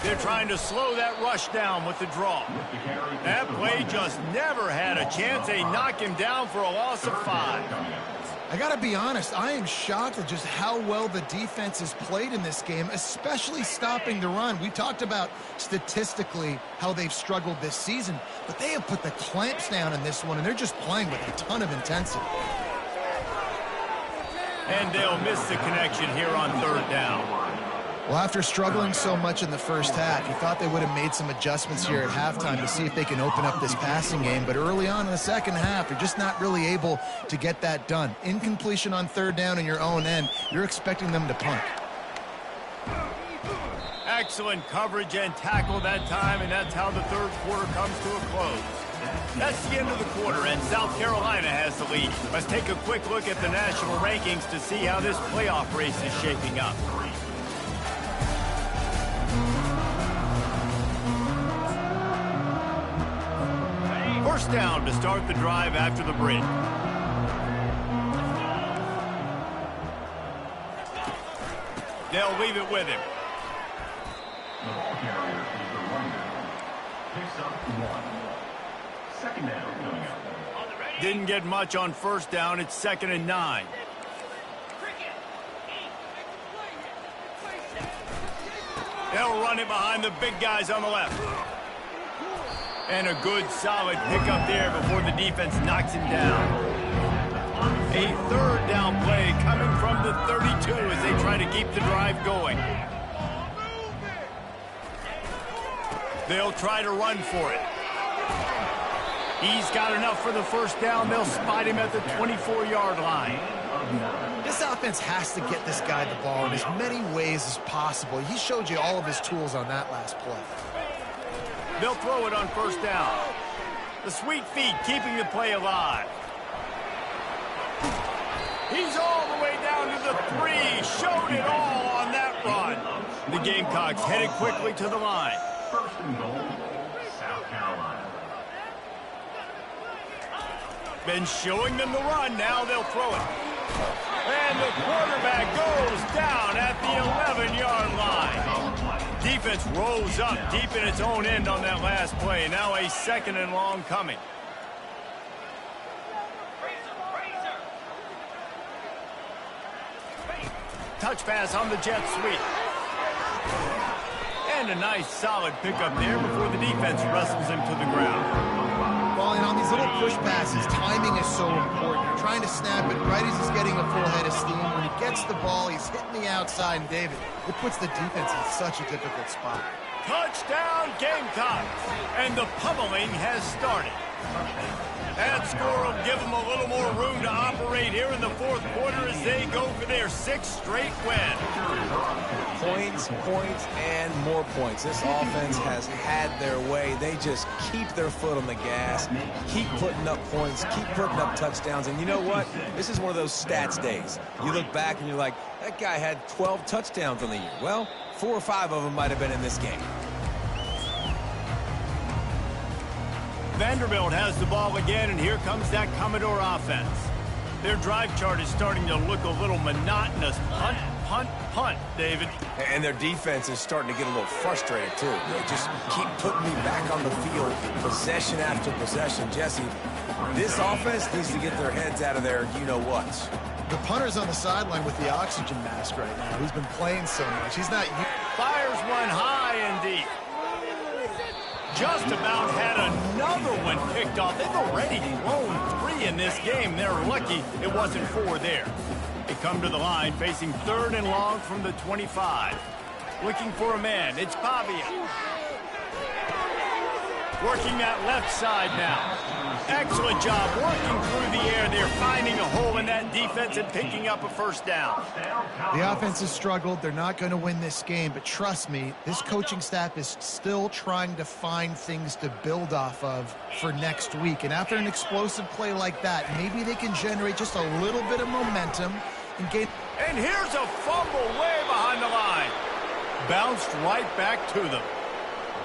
S1: They're trying to slow that rush down with the draw. That play just never had a chance. They knock him down for a loss of 5.
S3: I got to be honest, I am shocked at just how well the defense has played in this game, especially stopping the run. We talked about statistically how they've struggled this season, but they have put the clamps down in this one, and they're just playing with a ton of intensity.
S1: And they'll miss the connection here on 3rd down.
S3: Well, after struggling so much in the first half, you thought they would have made some adjustments here at halftime to see if they can open up this passing game. But early on in the second half, they're just not really able to get that done. Incompletion on 3rd down in your own end, you're expecting them to punt.
S1: Excellent coverage and tackle that time, and that's how the 3rd quarter comes to a close. That's the end of the quarter, and South Carolina has the lead. Let's take a quick look at the national rankings to see how this playoff race is shaping up. First down to start the drive after the break. They'll leave it with him.
S6: The ball carrier is the running back. Picks up 1. Second down coming up.
S1: Didn't get much on first down. It's 2nd and 9. They'll run it behind the big guys on the left. And a good, solid pickup there before the defense knocks him down. A 3rd down play coming from the 32 as they try to keep the drive going. They'll try to run for it. He's got enough for the first down. They'll spot him at the 24-yard line.
S3: This offense has to get this guy the ball in as many ways as possible. He showed you all of his tools on that last play.
S1: They'll throw it on first down. The sweet feet keeping the play alive. He's all the way down to the 3. Showed it all on that run. The Gamecocks headed quickly to the line.
S6: 1st and goal, South Carolina.
S1: Been showing them the run. Now they'll throw it. And the quarterback goes down at the 11-yard line. Defense rolls up deep in its own end on that last play. Now a 2nd and long coming. Touch pass on the jet sweep. And a nice solid pickup there before the defense wrestles him to the ground.
S3: Well, and on these little push passes, timing is so important. You're trying to snap it right as he's getting a full head of steam. When he gets the ball, he's hitting the outside, and David, it puts the defense in such a difficult spot.
S1: Touchdown Gamecocks! And the pummeling has started. That score will give them a little more room to operate here in the fourth quarter as they go for their 6th straight win.
S2: Points, points, and more points. This offense has had their way. They just keep their foot on the gas, keep putting up points, keep putting up touchdowns. And you know what? This is one of those stats days. You look back and you're like, that guy had 12 touchdowns on the year. Well, 4 or 5 of them might have been in this game.
S1: Vanderbilt has the ball again, and here comes that Commodore offense. Their drive chart is starting to look a little monotonous. Punt, punt, punt, David.
S2: And their defense is starting to get a little frustrated, too. They just keep putting me back on the field, possession after possession. Jesse, this offense needs to get their heads out of their you-know-whats.
S3: The punter's on the sideline with the oxygen mask right now. He's been playing so much. He's not...
S1: Fires one high and deep. Just about had another one picked off. They've already blown 3 in this game. They're lucky it wasn't 4 there. They come to the line facing 3rd and long from the 25. Looking for a man. It's Pavia. Working that left side now. Excellent job working through the air. They're finding a hole in that defense and picking up a first down.
S3: The offense has struggled. They're not going to win this game, but trust me, this coaching staff is still trying to find things to build off of for next week. And after an explosive play like that, maybe they can generate just a little bit of momentum and gain.
S1: And here's a fumble way behind the line. Bounced right back to them.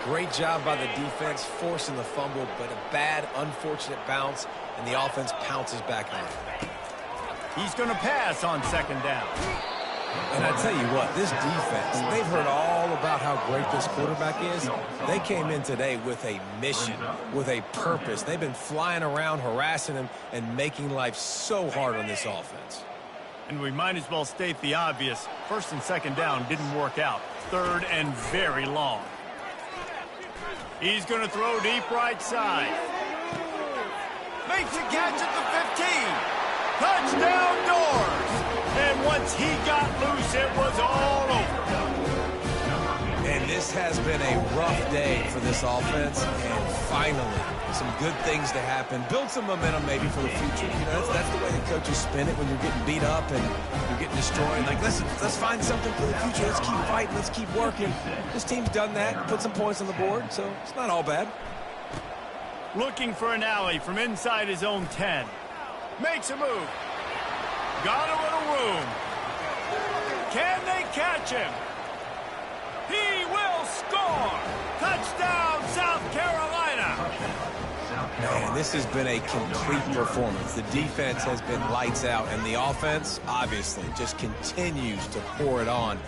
S2: Great job by the defense forcing the fumble, but a bad, unfortunate bounce, and the offense pounces back on it.
S1: He's going to pass on 2nd down.
S2: And I tell you what, this defense, they've heard all about how great this quarterback is. They came in today with a mission, with a purpose. They've been flying around, harassing him, and making life so hard on this offense.
S1: And we might as well state the obvious. 1st and 2nd down didn't work out. 3rd and very long. He's going to throw deep right side. Makes a catch at the 15. Touchdown Doors. And once he got loose, it was all over.
S2: And this has been a rough day for this offense. And finally, some good things to happen. Build some momentum maybe for the future. You know, that's the way the coaches spin it when you're getting beat up and you're getting destroyed. Like, listen, let's find something for the future. Let's keep fighting. Let's keep working. This team's done that. Put some points on the board, so it's not all bad.
S1: Looking for an alley from inside his own 10. Makes a move. Got a little room. Can they catch him? He will score! Touchdown, South Carolina!
S2: Man, this has been a complete performance. The defense has been lights out, and the offense, obviously, just continues to pour it on.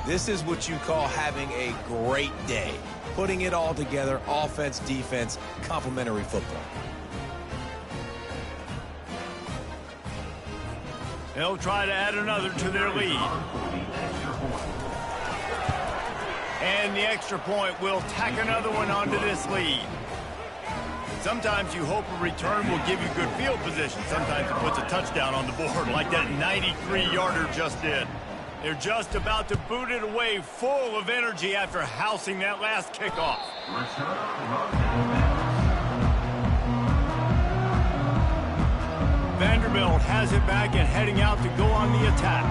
S2: This is what you call having a great day. Putting it all together, offense, defense, complementary football.
S1: They'll try to add another to their lead. And the extra point will tack another one onto this lead. Sometimes you hope a return will give you good field position. Sometimes it puts a touchdown on the board like that 93-yarder just did. They're just about to boot it away full of energy after housing that last kickoff. Vanderbilt has it back and heading out to go on the attack.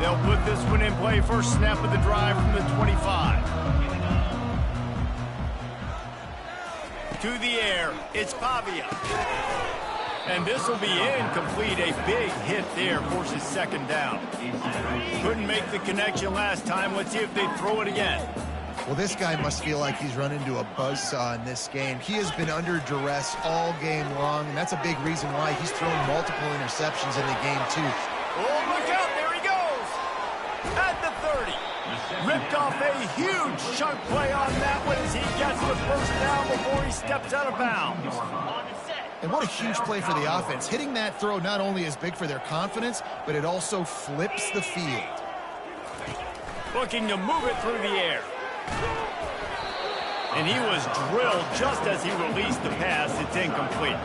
S1: They'll put this one in play. First snap of the drive from the 25. To the air, it's Pavia. And this will be incomplete. A big hit there, forces 2nd down. Couldn't make the connection last time. Let's see if they throw it again.
S3: Well, this guy must feel like he's run into a buzzsaw in this game. He has been under duress all game long, and that's a big reason why he's thrown multiple interceptions in the game, too.
S1: Oh, look out. There he goes. At the 30. Ripped off a huge chunk play on that one as he gets the first down before he steps out of bounds.
S3: And what a huge play for the offense. Hitting that throw not only is big for their confidence, but it also flips the field.
S1: Looking to move it through the air. And he was drilled just as he released the pass. It's incomplete.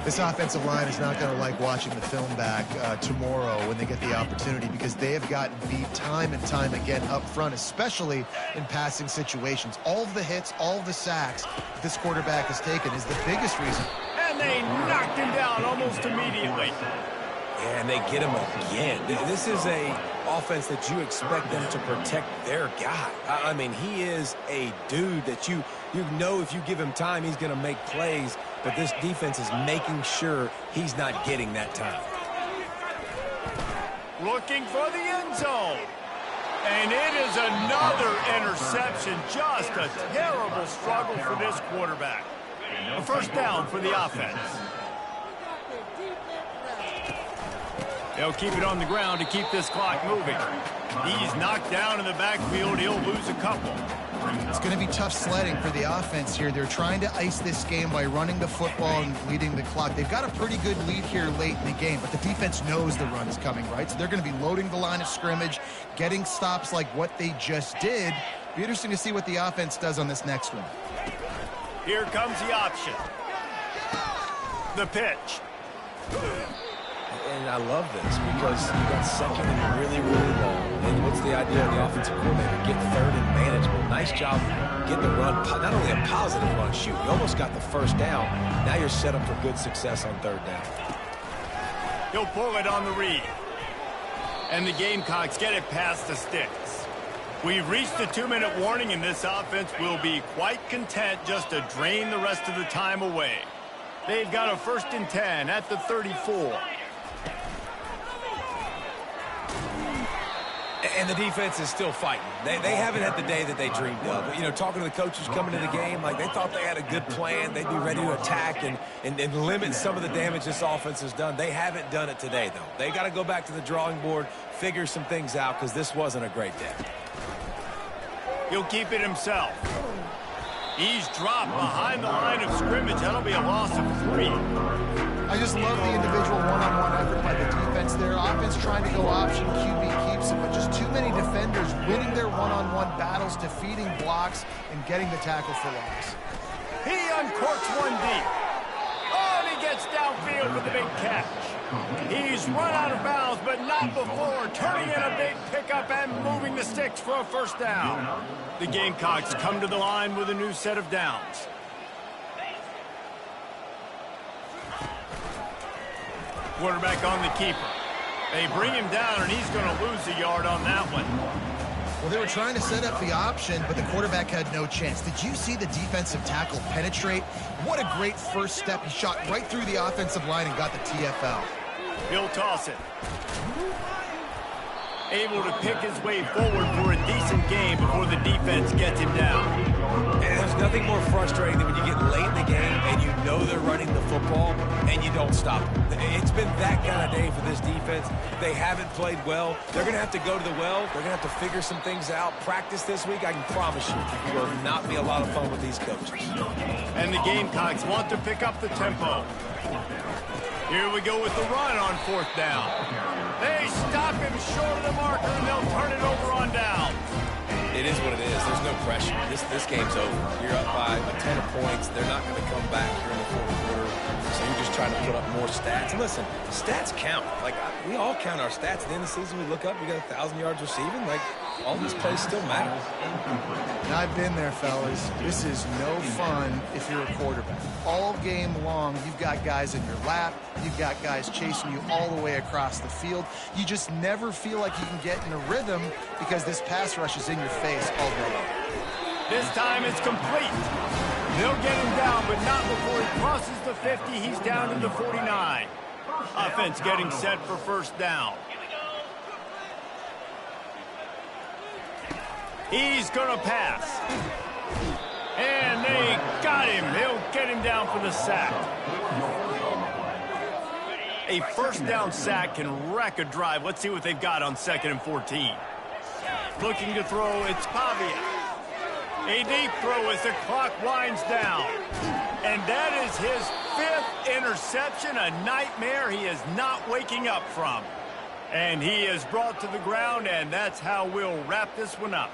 S3: This offensive line is not going to like watching the film back tomorrow when they get the opportunity, because they have gotten beat time and time again up front, especially in passing situations. All of the hits, all of the sacks this quarterback has taken is the biggest reason.
S1: And they knocked him down almost immediately.
S2: Yeah, and they get him again. This is a offense that you expect them to protect their guy. I mean, he is a dude that you know if you give him time, he's going to make plays, but this defense is making sure he's not getting that time.
S1: Looking for the end zone. And it is another interception. Just a terrible struggle for this quarterback. A first down for the offense. They'll keep it on the ground to keep this clock moving. He's knocked down in the backfield. He'll lose a couple.
S3: It's going to be tough sledding for the offense here. They're trying to ice this game by running the football and leading the clock. They've got a pretty good lead here late in the game, but the defense knows the run is coming, right? So they're going to be loading the line of scrimmage, getting stops like what they just did. Be interesting to see what the offense does on this next one.
S1: Here comes the option. The pitch.
S2: And I love this because you got second and really, really long. And what's the idea of the offensive coordinator? Get third and manageable. Nice job getting the run, not only a positive run, shoot, you almost got the first down. Now you're set up for good success on third down.
S1: He'll pull it on the read. And the Gamecocks get it past the sticks. We've reached the 2-minute warning, and this offense will be quite content just to drain the rest of the time away. They've got a 1st and 10 at the 34.
S2: And the defense is still fighting. They haven't had the day that they dreamed of. You know, talking to the coaches coming to the game, like they thought they had a good plan. They'd be ready to attack and limit some of the damage this offense has done. They haven't done it today, though. They got to go back to the drawing board, figure some things out, because this wasn't a great day.
S1: He'll keep it himself. He's dropped behind the line of scrimmage. That'll be a loss of 3.
S3: I just love the individual one-on-one effort by the defense there. Offense trying to go option, QB keeps it, but just too many defenders winning their one-on-one battles, defeating blocks, and getting the tackle for loss.
S1: He uncorks one deep. Oh, and he gets downfield with a big catch. He's run out of bounds, but not before turning in a big pickup and moving the sticks for a first down. The Gamecocks come to the line with a new set of downs. Quarterback on the keeper. They bring him down, and he's going to lose a yard on that one.
S3: Well, they were trying to set up the option, but the quarterback had no chance. Did you see the defensive tackle penetrate? What a great first step. He shot right through the offensive line and got the TFL.
S1: He'll toss it. Able to pick his way forward for a decent game before the defense gets him down.
S2: And there's nothing more frustrating than when you get late in the game and you know they're running the football and you don't stop them. It's been that kind of day for this defense. They haven't played well. They're going to have to go to the well. They're going to have to figure some things out. Practice this week, I can promise you, it will not be a lot of fun with these coaches.
S1: And the Gamecocks want to pick up the tempo. Here we go with the run on 4th down. They stop him short of the marker, and they'll turn it over on down.
S2: It is what it is. There's no pressure. This game's over. You're up by a ton of points. They're not going to come back here in the 4th quarter. So you're just trying to put up more stats. And listen, stats count. Like, we all count our stats. At the end of the season, we look up, we got 1,000 yards receiving. Like, all these plays still matter.
S3: And I've been there, fellas. This is no fun if you're a quarterback. All game long, you've got guys in your lap. You've got guys chasing you all the way across the field. You just never feel like you can get in a rhythm because this pass rush is in your face all day long.
S1: This time it's complete. They'll get him down, but not before he crosses the 50. He's down to the 49. Offense getting set for first down. He's going to pass. And they got him. They'll get him down for the sack. A first down sack can wreck a drive. Let's see what they've got on 2nd and 14. Looking to throw, it's Pavia. A deep throw as the clock winds down. And that is his 5th interception, a nightmare he is not waking up from. And he is brought to the ground, and that's how we'll wrap this one up.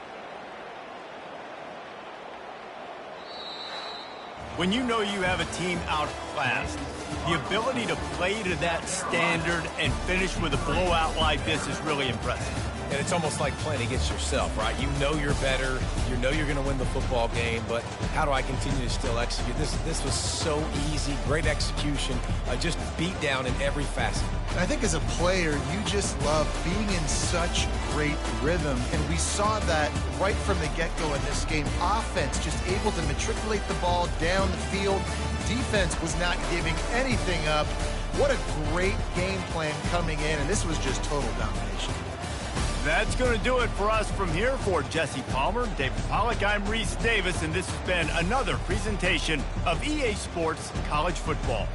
S1: When you know you have a team outclassed, the ability to play to that standard and finish with a blowout like this is really impressive.
S2: And it's almost like playing against yourself, right? You know you're better. You know you're going to win the football game, but how do I continue to still execute? This was so easy, great execution, just beat down in every facet.
S3: I think as a player, you just love being in such great rhythm, and we saw that right from the get-go in this game. Offense just able to matriculate the ball down the field. Defense was not giving anything up. What a great game plan coming in, and this was just total domination.
S1: That's going to do it for us from here. For Jesse Palmer, David Pollack, I'm Reese Davis, and this has been another presentation of EA Sports College Football.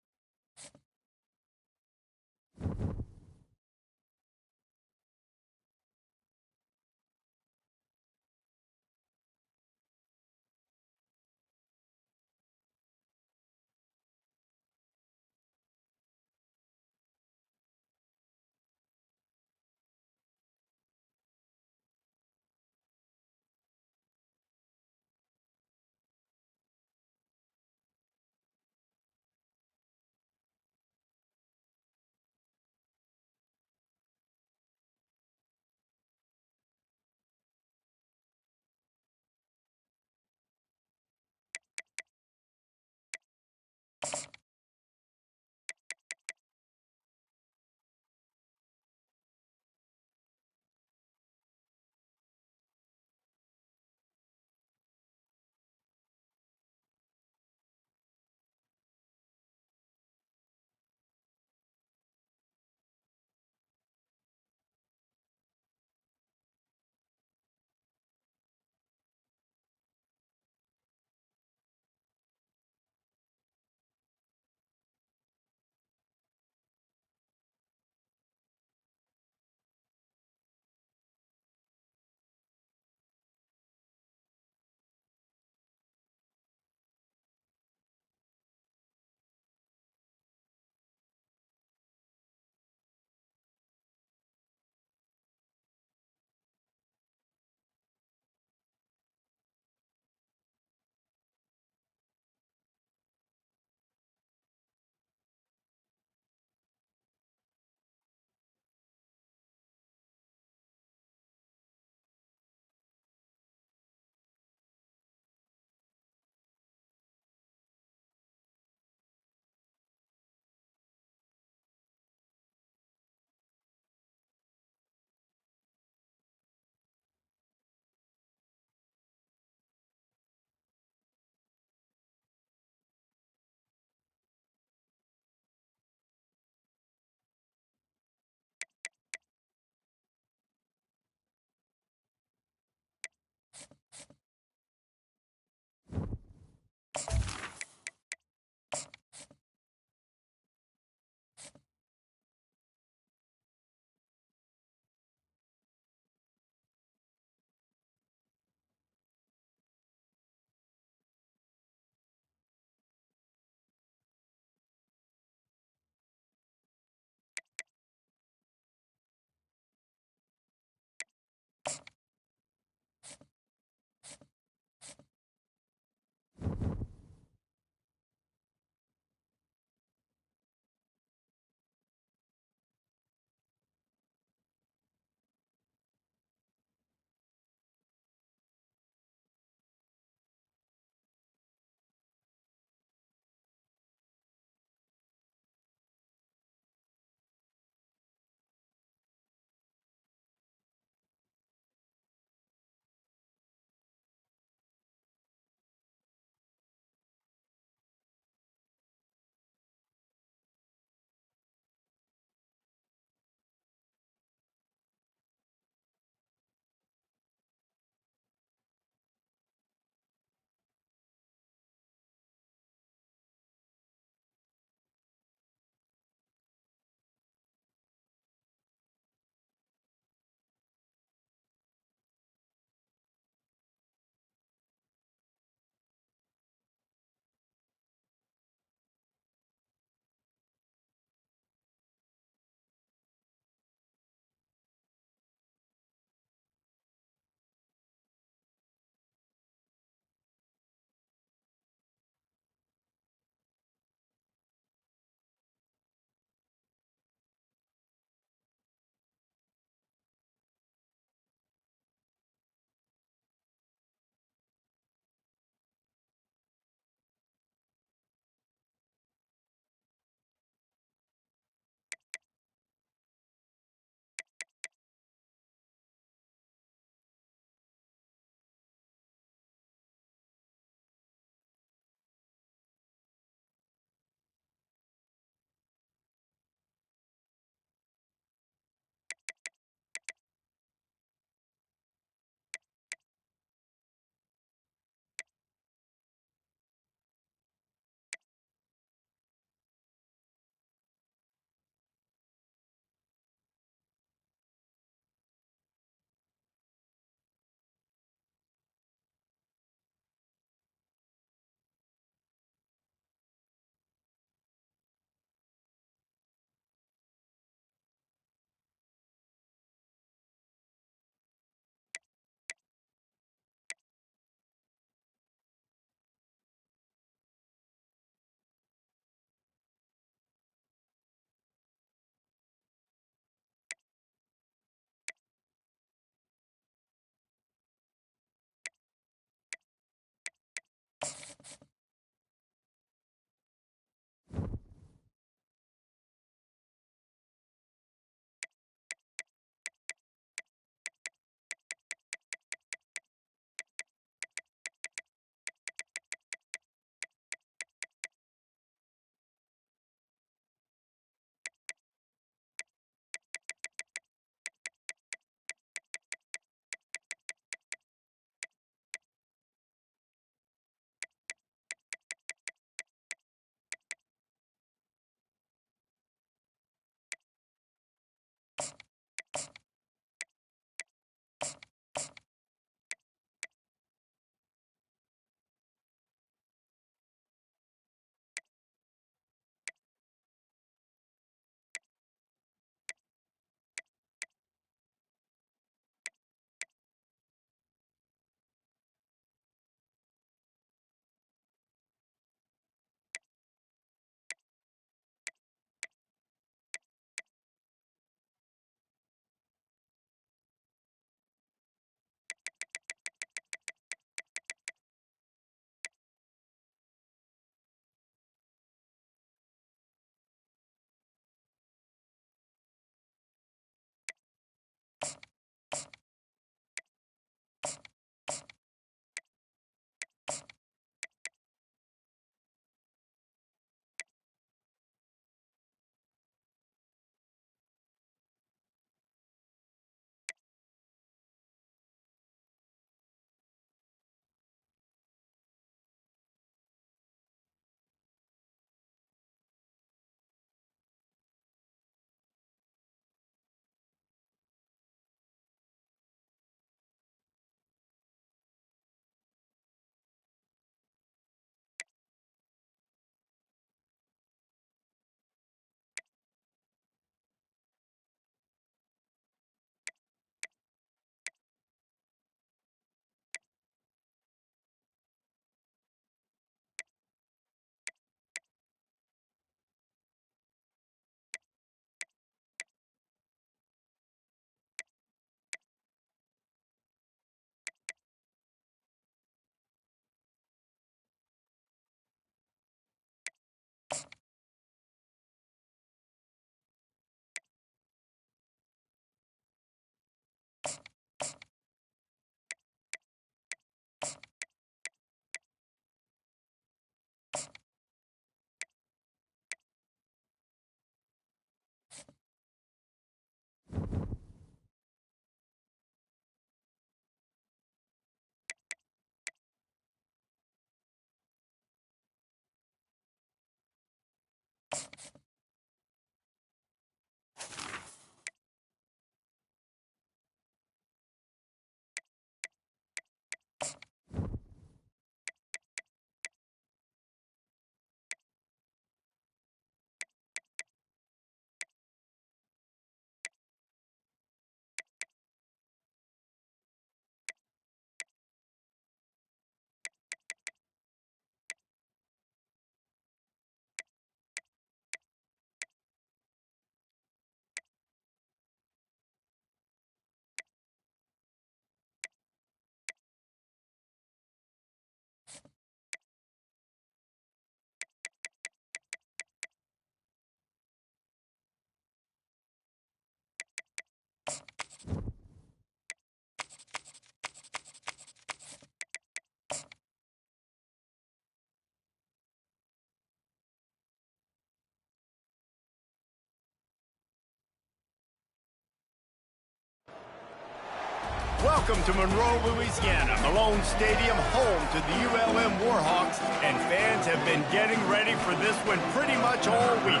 S1: Welcome to Monroe, Louisiana, Malone Stadium, home to the ULM Warhawks, and fans have been getting ready for this one pretty much all week.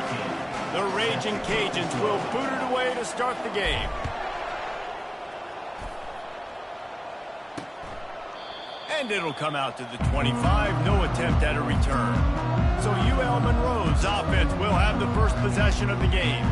S1: The Raging Cajuns will boot it away to start the game. And it'll come out to the 25, no attempt at a return. So UL Monroe's offense will have the first possession of the game.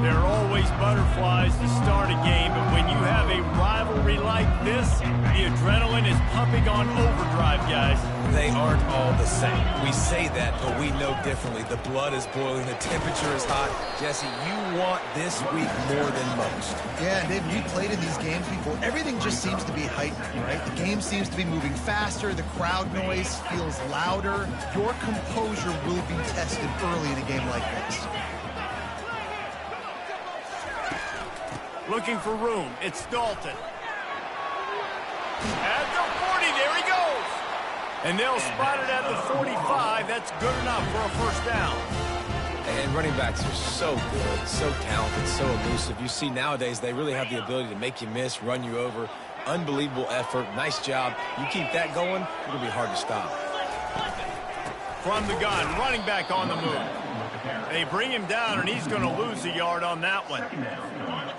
S1: There are always butterflies to start a game, but when you have a rivalry like this, the adrenaline is pumping on overdrive, guys.
S2: They aren't all the same. We say that, but we know differently. The blood is boiling, the temperature is hot. Jesse, you want this week more than most.
S3: Yeah, Dave, we played in these games before. Everything just seems to be heightened, right? The game seems to be moving faster. The crowd noise feels louder. Your composure will be tested early in a game like this.
S1: Looking for room. It's Dalton. At the 40, there he goes. And they'll spot it at the 45. That's good enough for a first down.
S2: And running backs are so good, so talented, so elusive. You see nowadays they really have the ability to make you miss, run you over. Unbelievable effort. Nice job. You keep that going, it'll be hard to stop.
S1: From the gun, running back on the move. They bring him down, and he's going to lose a yard on that one.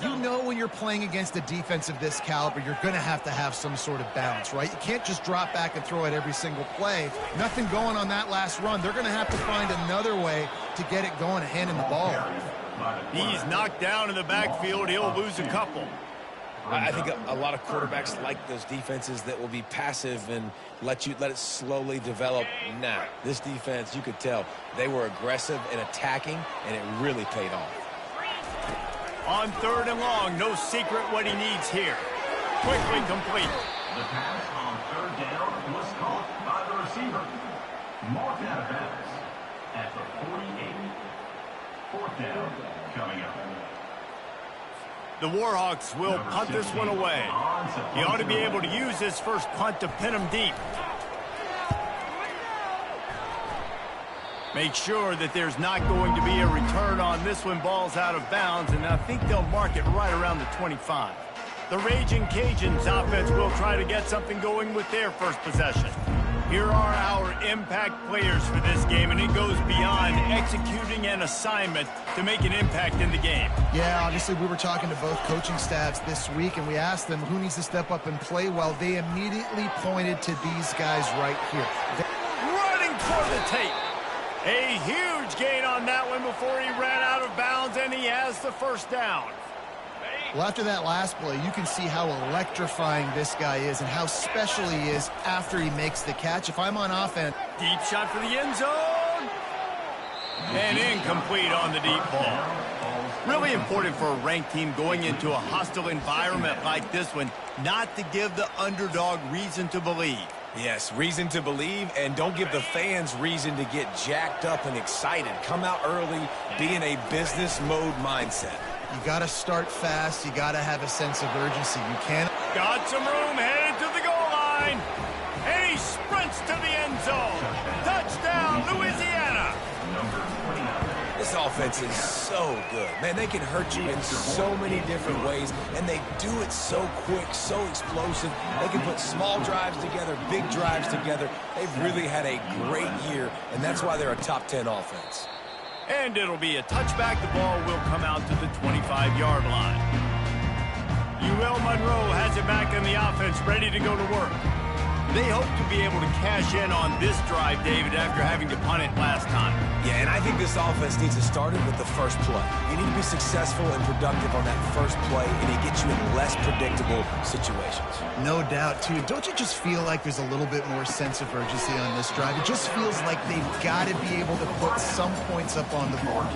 S3: You know when you're playing against a defense of this caliber, you're going to have some sort of balance, right? You can't just drop back and throw it every single play. Nothing going on that last run. They're going to have to find another way to get it going and hand him the ball.
S1: He's knocked down in the backfield. He'll lose a couple.
S2: I think a lot of quarterbacks like those defenses that will be passive and let it slowly develop. Nah, this defense, you could tell, they were aggressive and attacking, and it really paid off.
S1: On third and long, no secret what he needs here. Quickly complete.
S6: The pass on third down was caught by the receiver. Marked out of bounds at the 48. Fourth down coming up.
S1: The Warhawks will punt this one away. He ought to be able to use his first punt to pin him deep. Make sure that there's not going to be a return on this one. Ball's out of bounds, and I think they'll mark it right around the 25. The Raging Cajuns offense will try to get something going with their first possession. Here are our impact players for this game, and it goes beyond executing an assignment to make an impact in the game.
S3: Yeah, obviously we were talking to both coaching staffs this week, and we asked them who needs to step up and play well. They immediately pointed to these guys right here.
S1: Running for the tape. A huge gain on that one before he ran out of bounds, and he has the first down.
S3: Well, after that last play, you can see how electrifying this guy is and how special he is after he makes the catch. If I'm on offense...
S1: Deep shot for the end zone. And incomplete on the deep ball. Really important for a ranked team going into a hostile environment like this one, not to give the underdog reason to believe.
S2: Yes, reason to believe, and don't give the fans reason to get jacked up and excited. Come out early, be in a business mode mindset.
S3: You got to start fast. You got to have a sense of urgency. You can't...
S1: Got some room, headed to the goal line. And he sprints to the end zone. Touchdown, Louisiana.
S2: This offense is so good. Man, they can hurt you in so many different ways, and they do it so quick, so explosive. They can put small drives together, big drives together. They've really had a great year, and that's why they're a top 10 offense.
S1: And it'll be a touchback. The ball will come out to the 25-yard line. UL Monroe has it back in the offense, ready to go to work. They hope to be able to cash in on this drive, David, after having to punt it last time.
S2: Yeah, and I think this offense needs to start it with the first play. You need to be successful and productive on that first play, and it gets you in less predictable situations.
S3: No doubt, too. Don't you just feel like there's a little bit more sense of urgency on this drive? It just feels like they've got to be able to put some points up on the board.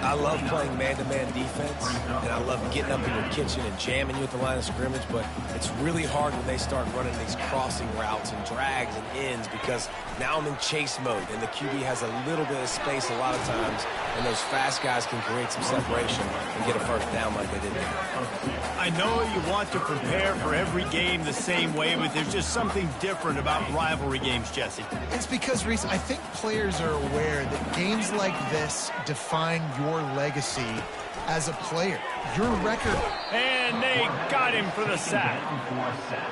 S2: I love playing man-to-man defense, and I love getting up in your kitchen and jamming you at the line of scrimmage, but it's really hard when they start running these crossing routes and drags and ends because now I'm in chase mode, and the QB has a little bit of space a lot of times, and those fast guys can create some separation and get a first down like they did there.
S1: I know you want to prepare for every game the same way, but there's just something different about rivalry games, Jesse.
S3: It's because, Reese, I think players are aware that games like this define your your legacy as a player, your record.
S1: And they got him for the sack.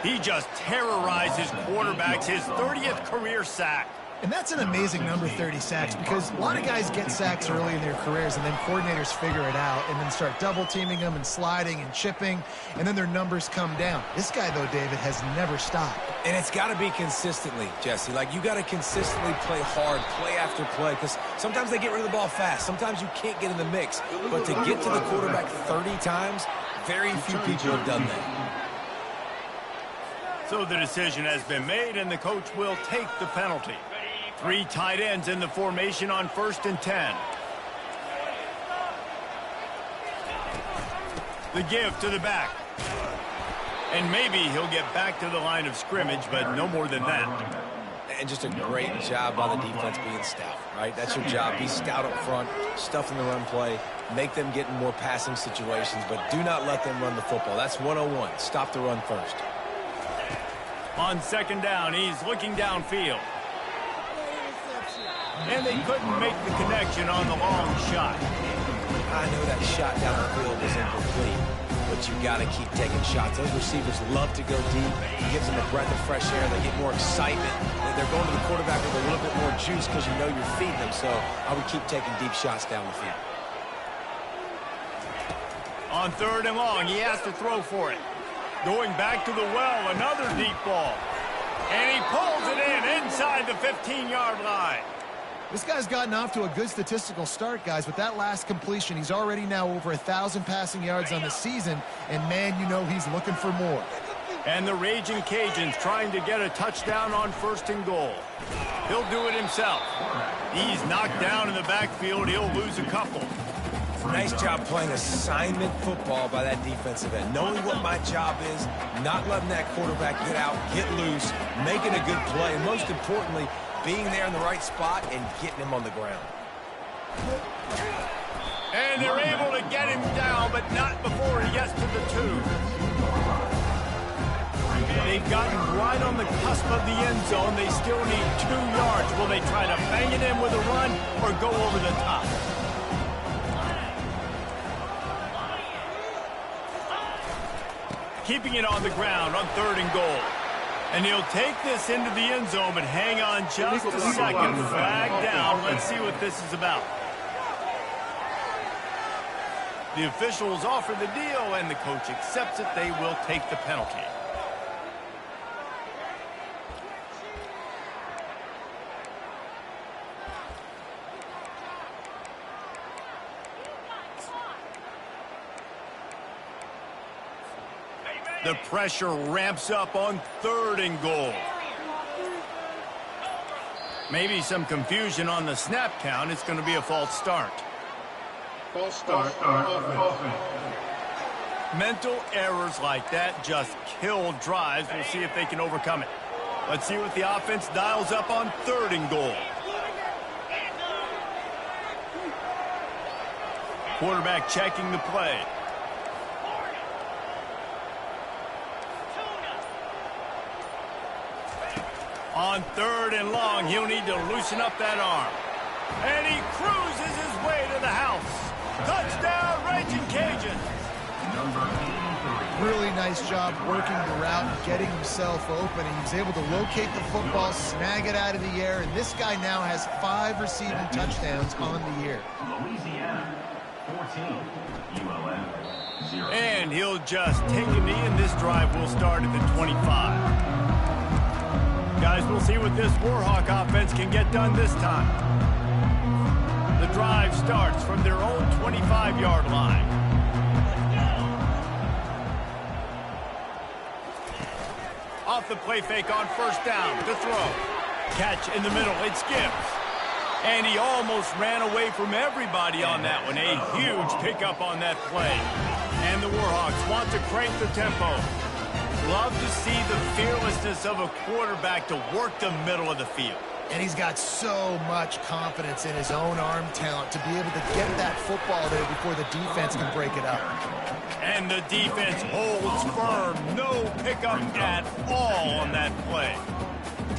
S1: He just terrorizes quarterbacks, his 30th career sack.
S3: And that's an amazing number, 30 sacks, because a lot of guys get sacks early in their careers, and then coordinators figure it out and then start double-teaming them and sliding and chipping, and then their numbers come down. This guy, though, David, has never stopped.
S2: And it's got to be consistently, Jesse. Like, you got to consistently play hard, play after play, because sometimes they get rid of the ball fast. Sometimes you can't get in the mix. But to get to the quarterback 30 times, very few people have done that.
S1: So the decision has been made, and the coach will take the penalty. 3 tight ends in the formation on 1st and 10. The give to the back. And maybe he'll get back to the line of scrimmage, but no more than that.
S2: And just a great job by the defense being stout, right? That's your job. Be stout up front, stuff in the run play, make them get in more passing situations, but do not let them run the football. That's 101. Stop the run first.
S1: On 2nd down, he's looking downfield. And they couldn't make the connection on the long shot.
S2: I know that shot down the field is incomplete, but you got to keep taking shots. Those receivers love to go deep. It gives them a breath of fresh air. They get more excitement. They're going to the quarterback with a little bit more juice because you know you're feeding them. So I would keep taking deep shots down the field.
S1: On 3rd and long, he has to throw for it. Going back to the well, another deep ball. And he pulls it in inside the 15-yard line.
S3: This guy's gotten off to a good statistical start, guys. With that last completion, he's already now over 1,000 passing yards on the season, and man, you know he's looking for more.
S1: And the Raging Cajuns trying to get a touchdown on 1st and goal. He'll do it himself. He's knocked down in the backfield. He'll lose a couple.
S2: Nice job playing assignment football by that defensive end. Knowing what my job is, not letting that quarterback get out, get loose, making a good play, and most importantly, being there in the right spot and getting him on the ground.
S1: And they're able to get him down, but not before he gets to the 2. They've gotten right on the cusp of the end zone. They still need 2 yards. Will they try to bang it in with a run or go over the top? Keeping it on the ground on 3rd and goal. And he'll take this into the end zone, but hang on just a second. Flag down. Let's see what this is about. The officials offer the deal, and the coach accepts it. They will take the penalty. The pressure ramps up on 3rd and goal. Maybe some confusion on the snap count. It's going to be a false start.
S5: False start. Offense.
S1: Mental errors like that just kill drives. We'll see if they can overcome it. Let's see what the offense dials up on 3rd and goal. Quarterback checking the play. On 3rd and long, he'll need to loosen up that arm. And he cruises his way to the house. Touchdown, Raging Cajuns.
S3: Really nice job working the route and getting himself open. And he was able to locate the football, snag it out of the air, and this guy now has 5 receiving touchdowns on the year.
S6: Louisiana, 14, ULM, 0.
S1: And he'll just take a knee, and this drive will start at the 25. Guys, we'll see what this Warhawk offense can get done this time. The drive starts from their own 25-yard line. Off the play fake on 1st down to throw. Catch in the middle, it's Gibbs. And he almost ran away from everybody on that one. A huge pickup on that play. And the Warhawks want to crank the tempo. Love to see the fearlessness of a quarterback to work the middle of the field.
S3: And he's got so much confidence in his own arm talent to be able to get that football there before the defense can break it up.
S1: And the defense holds firm. No pickup at all on that play.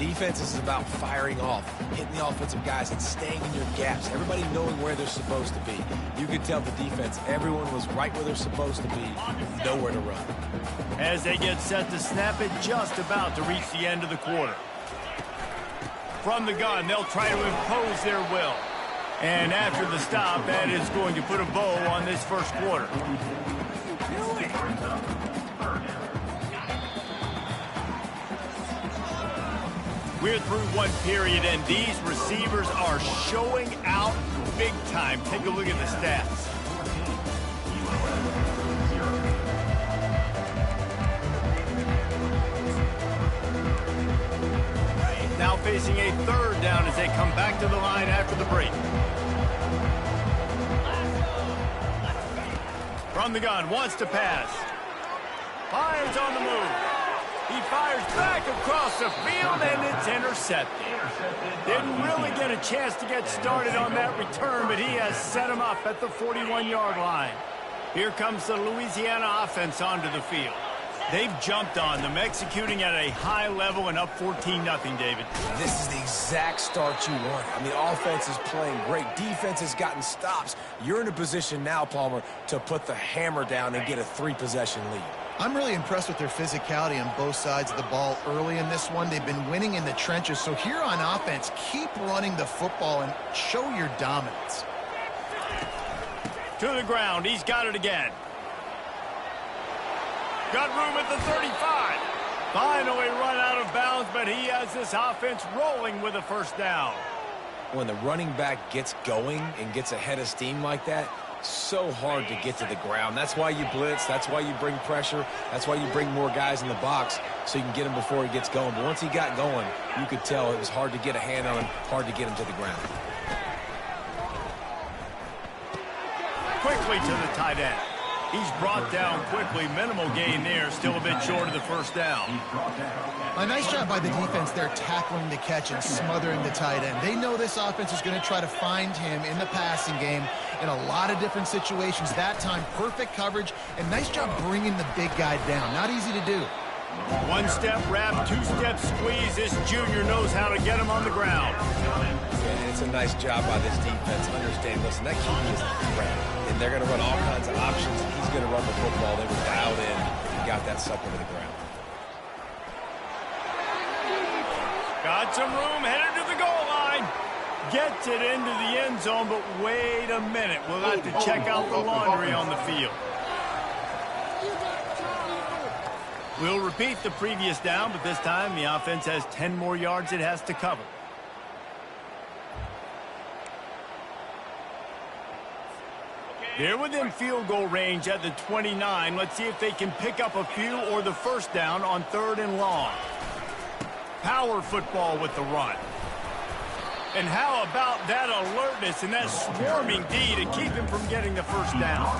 S2: Defense is about firing off, hitting the offensive guys and staying in your gaps. Everybody knowing where they're supposed to be. You could tell the defense, everyone was right where they're supposed to be, nowhere to run.
S1: As they get set to snap it, just about to reach the end of the quarter. From the gun, they'll try to impose their will. And after the stop, that is going to put a bow on this first quarter. We're through one period, and these receivers are showing out big time. Take a look at the stats. Now facing a third down as they come back to the line after the break. From the gun, wants to pass. Fires on the move. He fires back across the field, and it's intercepted. Didn't really get a chance to get started on that return, but he has set him up at the 41-yard line. Here comes the Louisiana offense onto the field. They've jumped on them, executing at a high level and up 14-0, David.
S2: This is the exact start you want. I mean, offense is playing great. Defense has gotten stops. You're in a position now, Palmer, to put the hammer down and get a 3-possession lead.
S3: I'm really impressed with their physicality on both sides of the ball early in this one. They've been winning in the trenches. So here on offense, keep running the football and show your dominance.
S1: To the ground. He's got it again. Got room at the 35. Finally run out of bounds, but he has this offense rolling with a first down.
S2: When the running back gets going and gets ahead of steam like that, so hard to get to the ground. That's why you blitz. That's why you bring pressure. That's why you bring more guys in the box so you can get him before he gets going. But once he got going, you could tell it was hard to get a hand on him, hard to get him to the ground.
S1: Quickly to the tight end. He's brought down quickly. Minimal gain there. Still a bit short of the first down.
S3: A nice job by the defense there tackling the catch and smothering the tight end. They know this offense is going to try to find him in the passing game in a lot of different situations. That time, perfect coverage and nice job bringing the big guy down. Not easy to do.
S1: One-step wrap, two-step squeeze. This junior knows how to get him on the ground.
S2: And it's a nice job by this defense. Understand, listen, that QB is a threat. And they're going to run all kinds of options. And he's going to run the football. They were dialed in and got that sucker to the ground.
S1: Got some room, headed to the goal line. Gets it into the end zone, but wait a minute. We'll have to check out the laundry on the field. We'll repeat the previous down, but this time the offense has 10 more yards it has to cover. They're within field goal range at the 29. Let's see if they can pick up a few or the first down on 3rd and long. Power football with the run. And how about that alertness and that swarming D to keep him from getting the first down?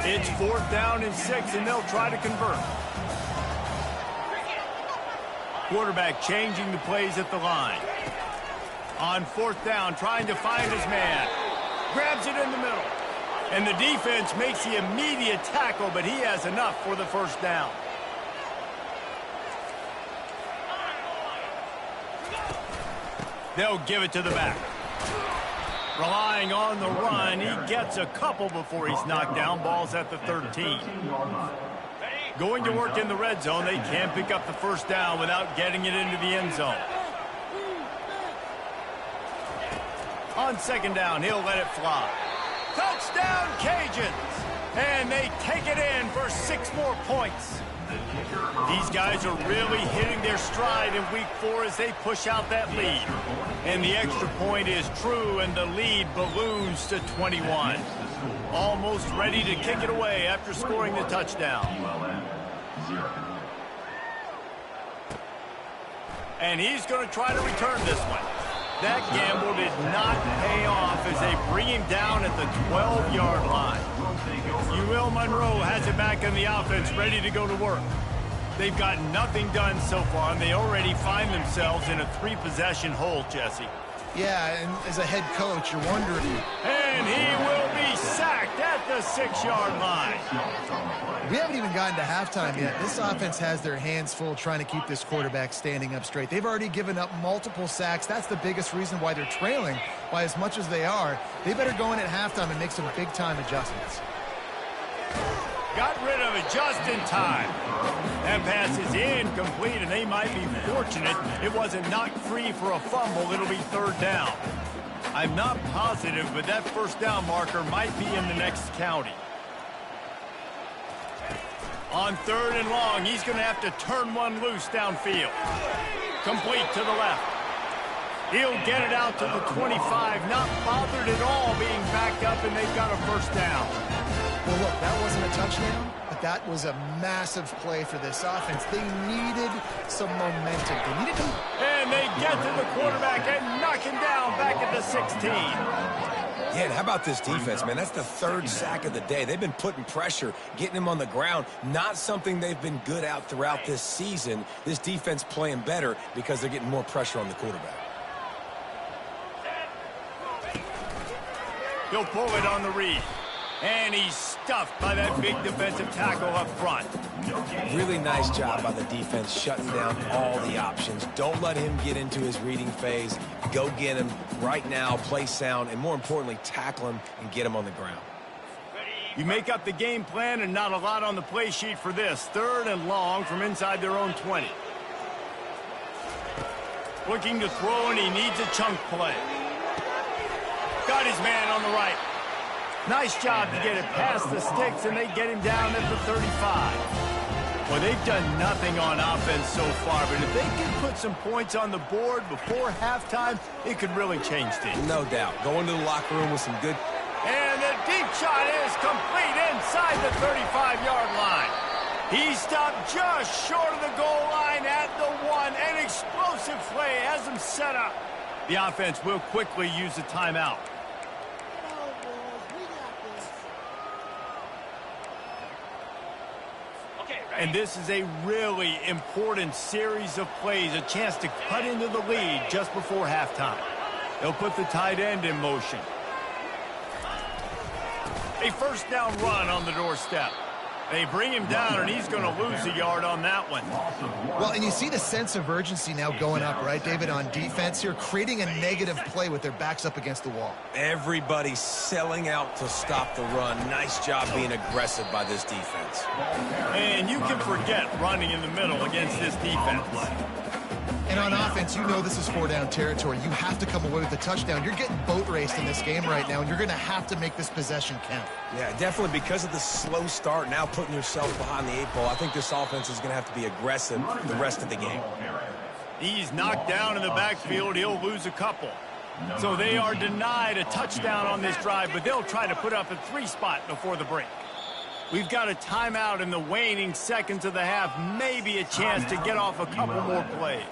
S1: It's 4th down and 6, and they'll try to convert. Quarterback changing the plays at the line. On 4th down, trying to find his man. Grabs it in the middle. And the defense makes the immediate tackle, but he has enough for the first down. They'll give it to the back. Relying on the run, he gets a couple before he's knocked down. Ball's at the 13. Going to work in the red zone. They can't pick up the first down without getting it into the end zone. On 2nd down, he'll let it fly. Touchdown, Cajuns! And they take it in for 6 more points. These guys are really hitting their stride in week 4 as they push out that lead. And the extra point is true, and the lead balloons to 21. Almost ready to kick it away after scoring the touchdown. And he's going to try to return this one. That gamble did not pay off as they bring him down at the 12-yard line. UL Monroe has it back in the offense, ready to go to work. They've got nothing done so far, and they already find themselves in a 3-possession hole, Jesse.
S3: Yeah, and as a head coach, you're wondering.
S1: And And he will be sacked at the 6-yard line.
S3: We haven't even gotten to halftime yet. This offense has their hands full trying to keep this quarterback standing up straight. They've already given up multiple sacks. That's the biggest reason why they're trailing by as much as they are. They better go in at halftime and make some big-time adjustments.
S1: Got rid of it just in time. That pass is incomplete, and they might be fortunate it wasn't knocked free for a fumble. It'll be 3rd down. I'm not positive, but that 1st down marker might be in the next county. On 3rd and long, he's going to have to turn one loose downfield. Complete to the left. He'll get it out to the 25, not bothered at all being backed up, and they've got a 1st down.
S3: Well, look, that wasn't a touchdown, but that was a massive play for this offense. They needed some momentum. They needed to...
S1: And they get to the quarterback and knock him down back at the 16.
S2: Yeah, and how about this defense, man? That's the 3rd sack of the day. They've been putting pressure, getting him on the ground. Not something they've been good at throughout this season. This defense playing better because they're getting more pressure on the quarterback.
S1: He'll pull it on the read. And he's stuffed by that big defensive tackle up front.
S2: Really nice job by the defense shutting down all the options. Don't let him get into his reading phase. Go get him right now, play sound, and more importantly, tackle him and get him on the ground.
S1: You make up the game plan and not a lot on the play sheet for this. 3rd and long from inside their own 20. Looking to throw, and he needs a chunk play. Got his man on the right. Nice job to get it past the sticks, and they get him down at the 35. Well, they've done nothing on offense so far, but if they can put some points on the board before halftime, it could really change things.
S2: No doubt. Go into the locker room with some good...
S1: And the deep shot is complete inside the 35-yard line. He stopped just short of the goal line at the 1. An explosive play has him set up. The offense will quickly use a timeout. And this is a really important series of plays, a chance to cut into the lead just before halftime. They'll put the tight end in motion. A 1st down run on the doorstep. They bring him down, and he's going to lose a yard on that one.
S3: Well, and you see the sense of urgency now going up, right, David, on defense here, creating a negative play with their backs up against the wall.
S2: Everybody's selling out to stop the run. Nice job being aggressive by this defense.
S1: And you can forget running in the middle against this defense.
S3: And on offense, you know this is 4-down territory. You have to come away with a touchdown. You're getting boat raced in this game right now, and you're going to have to make this possession count.
S2: Yeah, definitely because of the slow start, now putting yourself behind the 8 ball. I think this offense is going to have to be aggressive the rest of the game.
S1: He's knocked down in the backfield. He'll lose a couple. So they are denied a touchdown on this drive, but they'll try to put up a 3 spot before the break. We've got a timeout in the waning seconds of the half, maybe a chance to get off a couple more plays.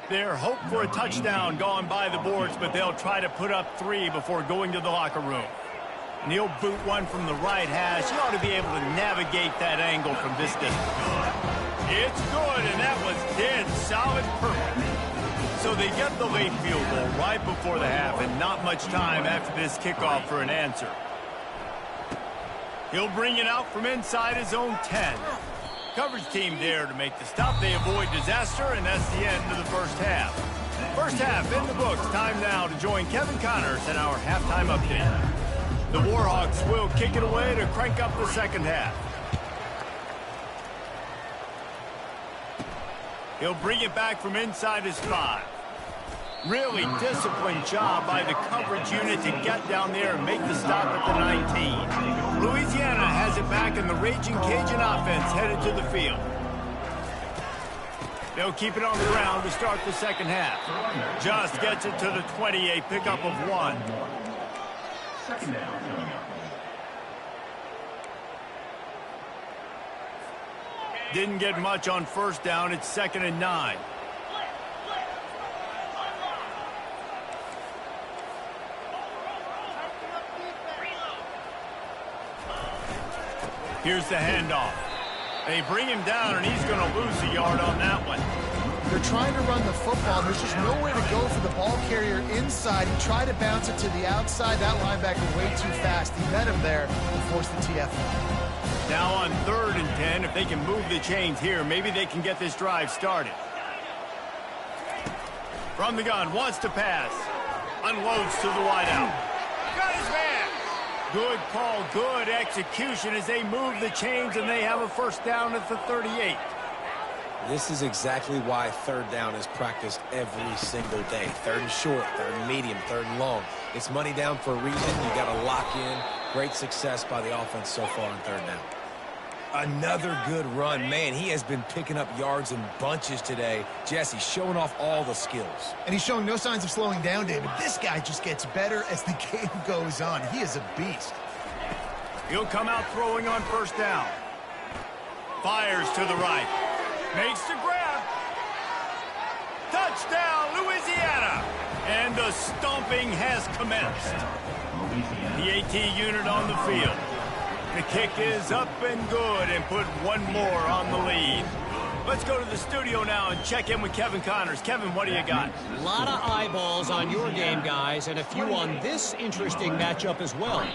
S1: Their hope for a touchdown gone by the boards, but they'll try to put up 3 before going to the locker room. And he'll boot one from the right hash. He ought to be able to navigate that angle from this distance. It's good, and that was dead solid perfect. So they get the late field goal right before the half, and not much time after this kickoff for an answer. He'll bring it out from inside his own 10. Coverage team there to make the stop. They avoid disaster, and that's the end of the 1st half. 1st half in the books. Time now to join Kevin Connors in our halftime update. The Warhawks will kick it away to crank up the 2nd half. He'll bring it back from inside his 5. Really disciplined job by the coverage unit to get down there and make the stop at the 19. Louisiana has it back, and the Raging Cajun offense headed to the field. They'll keep it on the ground to start the 2nd half. Just gets it to the 20, a pickup of 1.
S6: 2nd down coming up.
S1: Didn't get much on 1st down. It's 2nd and 9. Here's the handoff. They bring him down, and he's going to lose a yard on that one.
S3: They're trying to run the football, and there's just nowhere to go for the ball carrier inside. He tried to bounce it to the outside. That linebacker way too fast. He met him there and forced the TFL.
S1: Now on 3rd and 10, if they can move the chains here, maybe they can get this drive started. From the gun, wants to pass. Unloads to the wideout. Got his man. Good call, good execution as they move the chains, and they have a first down at the 38.
S2: This is exactly why 3rd down is practiced every single day. 3rd and short, 3rd and medium, 3rd and long. It's money down for a reason. You got to lock in. Great success by the offense so far on 3rd down. Another good run. Man, he has been picking up yards in bunches today. Jesse showing off all the skills.
S3: And he's showing no signs of slowing down, David. This guy just gets better as the game goes on. He is a beast.
S1: He'll come out throwing on 1st down. Fires to the right. Makes the grab. Touchdown, Louisiana. And the stomping has commenced. The AT unit on the field. The kick is up and good and put one more on the lead. Let's go to the studio now and check in with Kevin Connors. Kevin, what do you got?
S4: A lot of eyeballs on your game, guys, and a few on this interesting matchup as well.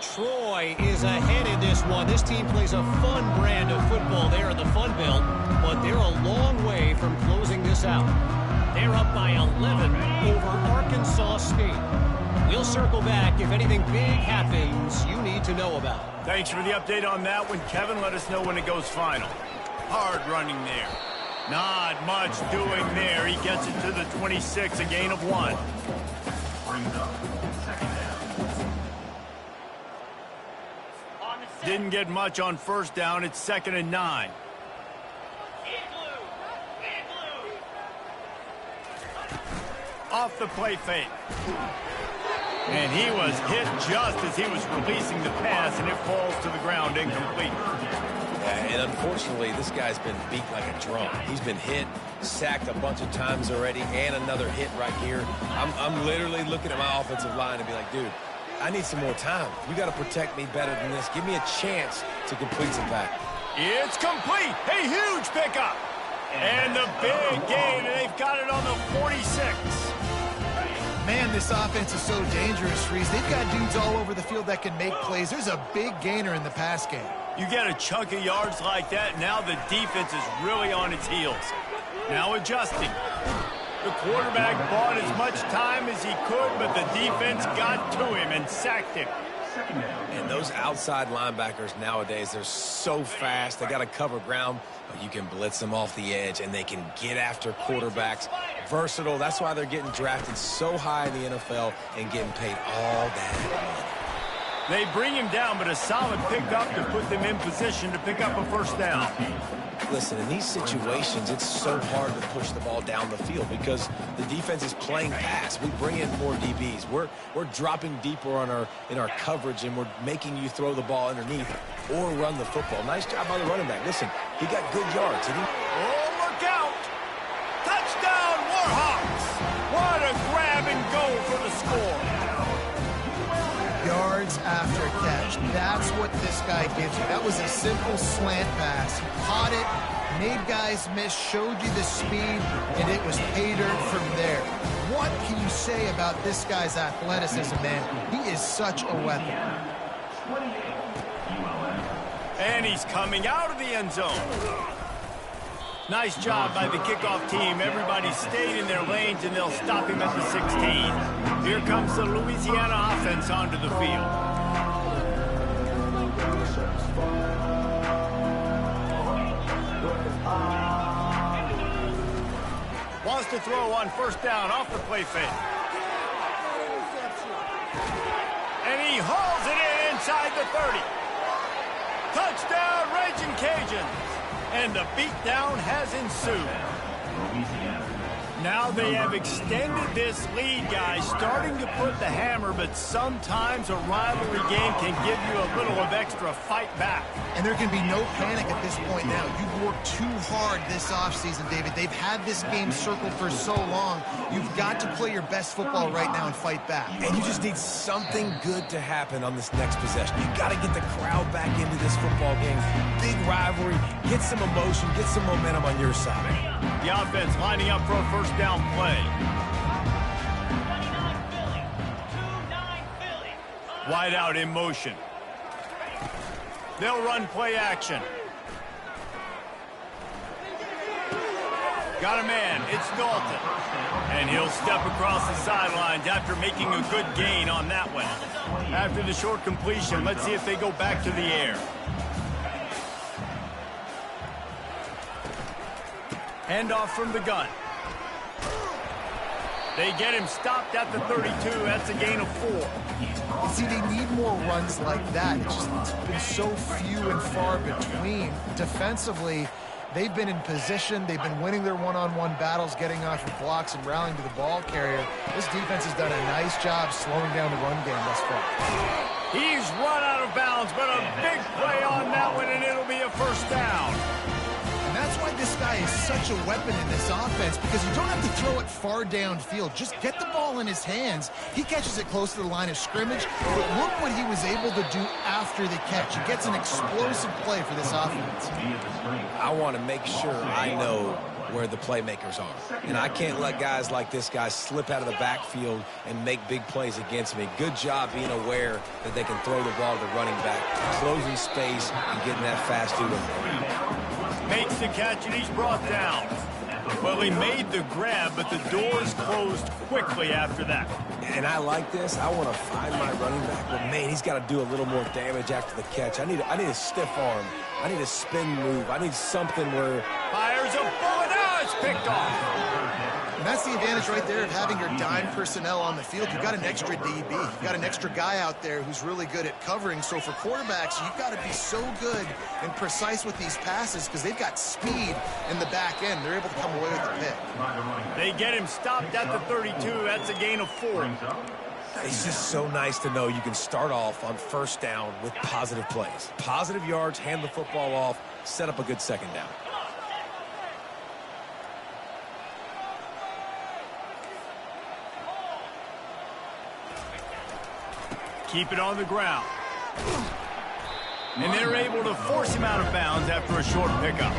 S4: Troy is ahead in this one. This team plays a fun brand of football there in the Fun Belt, but they're a long way from closing this out. They're up by 11 over Arkansas State. We'll circle back if anything big happens you need to know about.
S1: Thanks for the update on that one, Kevin. Let us know when it goes final. Hard running there. Not much doing there. He gets it to the 26, a gain of 1.
S6: Brings up 2nd down.
S1: Didn't get much on 1st down. It's 2nd and 9. Off the play fake. And he was hit just as he was releasing the pass, and it falls to the ground incomplete.
S2: Yeah, and unfortunately, this guy's been beat like a drum. He's been hit, sacked a bunch of times already, and another hit right here. I'm literally looking at my offensive line and be like, dude, I need some more time. You got to protect me better than this. Give me a chance to complete some back.
S1: It's complete. A huge pickup. And the big gain, and they've got it on the 46.
S3: Man, this offense is so dangerous, Reese. They've got dudes all over the field that can make plays. There's a big gainer in the pass game.
S1: You get a chunk of yards like that, now the defense is really on its heels. Now adjusting. The quarterback bought as much time as he could, but the defense got to him and sacked him.
S2: And those outside linebackers nowadays, they're so fast. They got to cover ground, but you can blitz them off the edge, and they can get after quarterbacks. Versatile. That's why they're getting drafted so high in the NFL and getting paid all that money.
S1: They bring him down, but a solid pickup to put them in position to pick up a 1st down.
S2: Listen, in these situations, it's so hard to push the ball down the field because the defense is playing pass. We bring in more DBs. We're dropping deeper in our coverage, and we're making you throw the ball underneath or run the football. Nice job by the running back. Listen, he got good yards, didn't he?
S1: Oh, look out! Touchdown, Warhawks! What a grab and go for the score.
S3: Yards after catch. That's what this guy gives you. That was a simple slant pass. Caught it, made guys miss, showed you the speed, and it was pay dirt from there. What can you say about this guy's athleticism, man? He is such a weapon.
S1: And he's coming out of the end zone. Nice job by the kickoff team. Everybody stayed in their lanes, and they'll stop him at the 16. Here comes the Louisiana offense onto the field. Wants to throw on 1st down off the play fake. And he hauls it in inside the 30. Touchdown, Raging Cajuns. And the beatdown has ensued. Now they have extended this lead, guys, starting to put the hammer, but sometimes a rivalry game can give you a little of extra fight back.
S3: And there can be no panic at this point now. You've worked too hard this offseason, David. They've had this game circled for so long. You've got to play your best football right now and fight back.
S2: And you just need something good to happen on this next possession. You got to get the crowd back into this football game. Big rivalry. Get some emotion. Get some momentum on your side.
S1: The offense lining up for a first down play.
S6: 29 Philly. 2-9 Philly.
S1: Wide out in motion. They'll run play action. Got a man. It's Dalton. And he'll step across the sidelines after making a good gain on that one. After the short completion, let's see if they go back to the air. Handoff from the gun. They get him stopped at the 32. That's a gain of 4.
S3: You see, they need more runs like that. It's been so few and far between. Defensively, they've been in position. They've been winning their one-on-one battles, getting off of blocks and rallying to the ball carrier. This defense has done a nice job slowing down the run game thus far.
S1: He's run out of bounds, but a big play on that one, and it'll be a first down.
S3: And that's why this guy is such a weapon in this offense, because you don't have to throw it far downfield. Just get the ball in his hands. He catches it close to the line of scrimmage, but look what he was able to do after the catch. He gets an explosive play for this offense.
S2: I want to make sure I know where the playmakers are. And I can't let guys like this guy slip out of the backfield and make big plays against me. Good job being aware that they can throw the ball to the running back, closing space and getting that fast to him.
S1: Makes the catch, and he's brought down. Well, he made the grab, but the doors closed quickly after that.
S2: And I like this. I want to find my running back, but man, he's got to do a little more damage after the catch. I need a stiff arm. I need a spin move. I need something where...
S1: Fires a bullet. Now it's picked off.
S3: And that's the advantage right there of having your dime personnel on the field. You've got an extra DB. You've got an extra guy out there who's really good at covering. So for quarterbacks, you've got to be so good and precise with these passes because they've got speed in the back end. They're able to come away with the pick.
S1: They get him stopped at the 32. That's a gain of 4.
S2: It's just so nice to know you can start off on first down with positive plays. Positive yards, hand the football off, set up a good second down.
S1: Keep it on the ground. And they're able to force him out of bounds after a short pickup.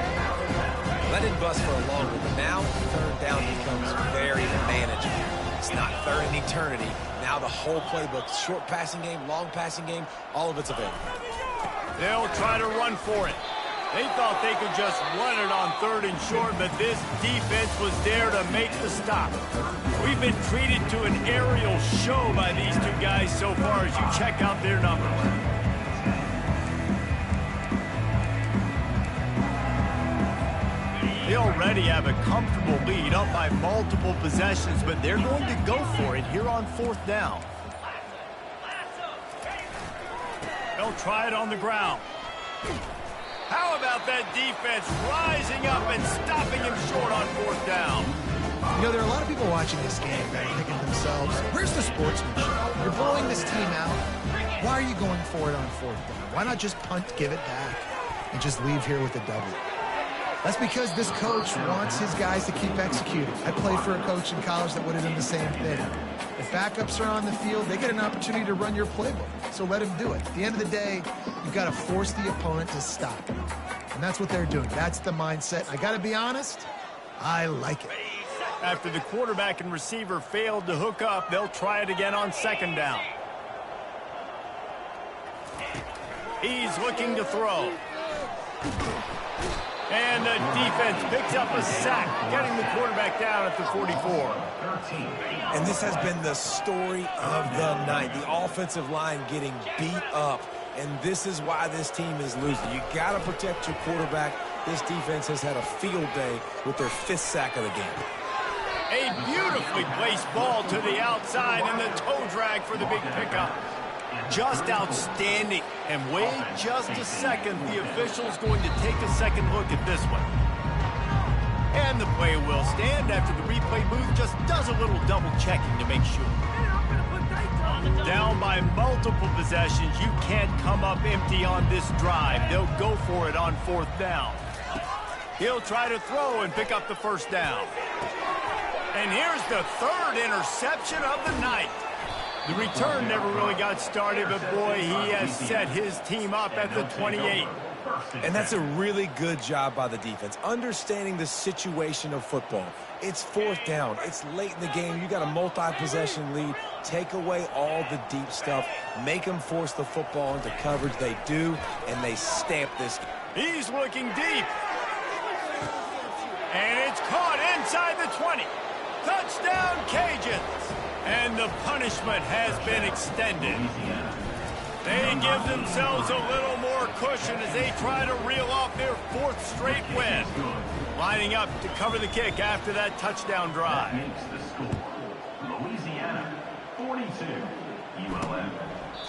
S2: Let it bust for a long one, but now third down becomes very manageable. It's not third in eternity. Now the whole playbook, short passing game, long passing game, all of it's available.
S1: They'll try to run for it. They thought they could just run it on third and short, but this defense was there to make the stop. We've been treated to an aerial show by these two guys so far as you check out their numbers. They already have a comfortable lead up by multiple possessions, but they're going to go for it here on fourth down. They'll try it on the ground. How about that defense rising up and stopping him short on fourth down?
S3: You know, there are a lot of people watching this game that are thinking to themselves, where's the sportsmanship? You're blowing this team out. Why are you going for it on fourth down? Why not just punt, give it back, and just leave here with a W? That's because this coach wants his guys to keep executing. I played for a coach in college that would have done the same thing. If backups are on the field, they get an opportunity to run your playbook. So let them do it. At the end of the day, you've got to force the opponent to stop. And that's what they're doing. That's the mindset. I got to be honest, I like it.
S1: After the quarterback and receiver failed to hook up, they'll try it again on second down. He's looking to throw. And the defense picks up a sack, getting the quarterback down at the 44.
S2: And this has been the story of the night. The offensive line getting beat up. And this is why this team is losing. You got to protect your quarterback. This defense has had a field day with their 5th sack of the game.
S1: A beautifully placed ball to the outside and the toe drag for the big pickup. Just outstanding. And wait just a second. The official's going to take a second look at this one. And the play will stand after the replay booth just does a little double checking to make sure. Down by multiple possessions, you can't come up empty on this drive. They'll go for it on 4th down. He'll try to throw and pick up the first down. And here's the 3rd interception of the night. The return never really got started, but boy, he has set his team up at the 28.
S2: And that's a really good job by the defense, understanding the situation of football. It's 4th down. It's late in the game. You got a multi-possession lead. Take away all the deep stuff. Make them force the football into coverage. They do, and they stamp this.
S1: He's looking deep. And it's caught inside the 20. Touchdown, Cajuns. And the punishment has been extended. They give themselves a little more cushion as they try to reel off their 4th straight win. Lining up to cover the kick after that touchdown drive.
S6: Louisiana 42, ULM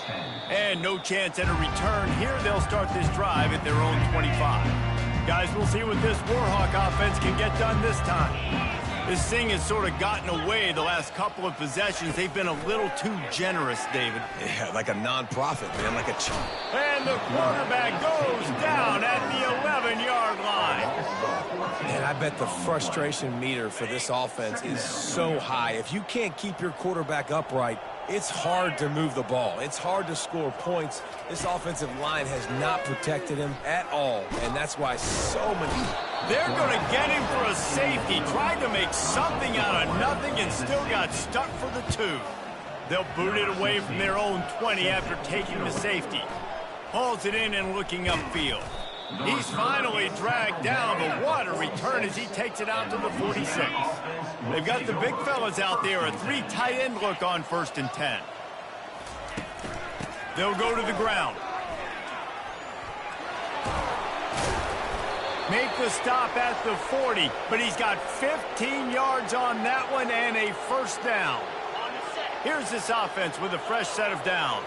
S6: 10.
S1: And no chance at a return here. They'll start this drive at their own 25. Guys, we'll see what this Warhawk offense can get done this time. This thing has sort of gotten away the last couple of possessions. They've been a little too generous, David.
S2: Yeah, like a non-profit, man, like a chump.
S1: And the quarterback goes down at the 11-yard line.
S2: And I bet the frustration meter for this offense is so high. If you can't keep your quarterback upright, it's hard to move the ball. It's hard to score points. This offensive line has not protected him at all, and that's why so many...
S1: They're going to get him for a safety. Tried to make something out of nothing and still got stuck for the 2. They'll boot it away from their own 20 after taking the safety. Hauls it in and looking upfield. He's finally dragged down, but what a return as he takes it out to the 46. They've got the big fellas out there, a 3 tight end look on 1st and 10. They'll go to the ground. Make the stop at the 40, but he's got 15 yards on that one and a 1st down. Here's this offense with a fresh set of downs.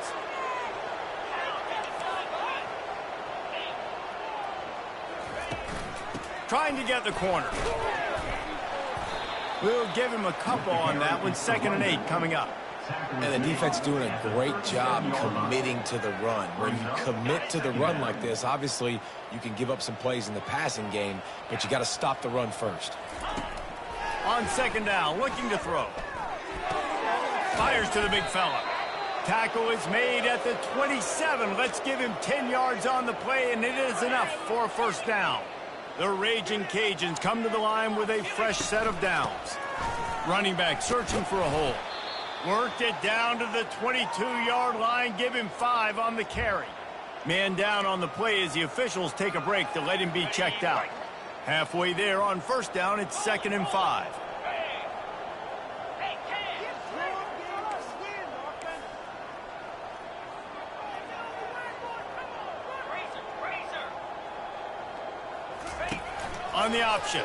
S1: Trying to get the corner. We'll give him a couple on that one. 2nd and 8 coming up.
S2: And the defense doing a great job committing to the run. When you commit to the run like this, obviously you can give up some plays in the passing game, but you got to stop the run first.
S1: On 2nd down, looking to throw. Fires to the big fella. Tackle is made at the 27. Let's give him 10 yards on the play, and it is enough for a 1st down. The Raging Cajuns come to the line with a fresh set of downs. Running back searching for a hole. Worked it down to the 22-yard line. Give him 5 on the carry. Man down on the play as the officials take a break to let him be checked out. Halfway there on 1st down, it's 2nd and 5. On the option.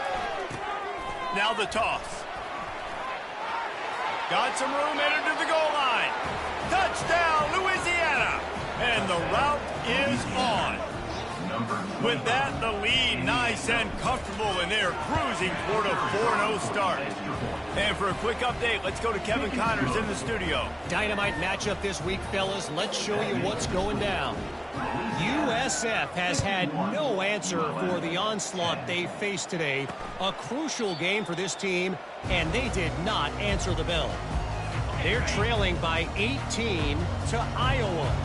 S1: Now the toss. Got some room, headed to the goal line. Touchdown, Louisiana. And the route is on. With that, the lead nice and comfortable, and they're cruising toward a 4-0 start. And for a quick update, let's go to Kevin Connors in the studio.
S4: Dynamite matchup this week, fellas. Let's show you what's going down. USF has had no answer for the onslaught they faced today. A crucial game for this team, and they did not answer the bell. They're trailing by 18 to Iowa.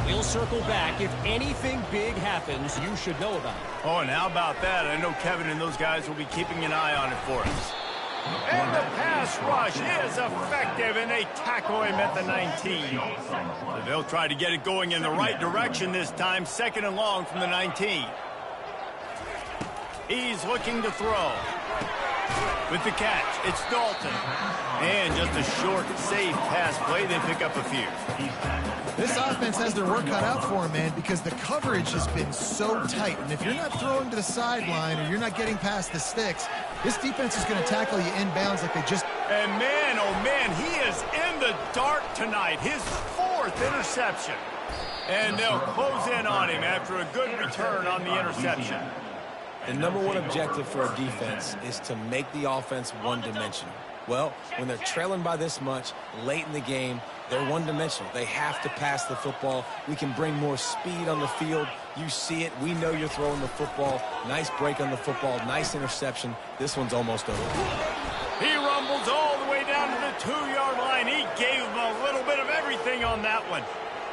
S4: We'll circle back. If anything big happens, you should know about it.
S1: Oh, and how about that? I know Kevin and those guys will be keeping an eye on it for us. And the pass rush is effective, and they tackle him at the 19. They'll try to get it going in the right direction this time. 2nd and long from the 19. He's looking to throw. With the catch, it's Dalton. And just a short, safe pass play. They pick up a few.
S3: This offense has their work cut out for them, man, because the coverage has been so tight. And if you're not throwing to the sideline or you're not getting past the sticks, this defense is going to tackle you inbounds like they just...
S1: And man, oh man, he is in the dark tonight. His 4th interception. And they'll close in on him after a good return on the interception.
S2: The #1 objective for a defense is to make the offense one-dimensional. Well, when they're trailing by this much late in the game, they're one-dimensional. They have to pass the football. We can bring more speed on the field. You see it. We know you're throwing the football. Nice break on the football. Nice interception. This one's almost over.
S1: He rumbles all the way down to the 2-yard line. He gave him a little bit of everything on that one.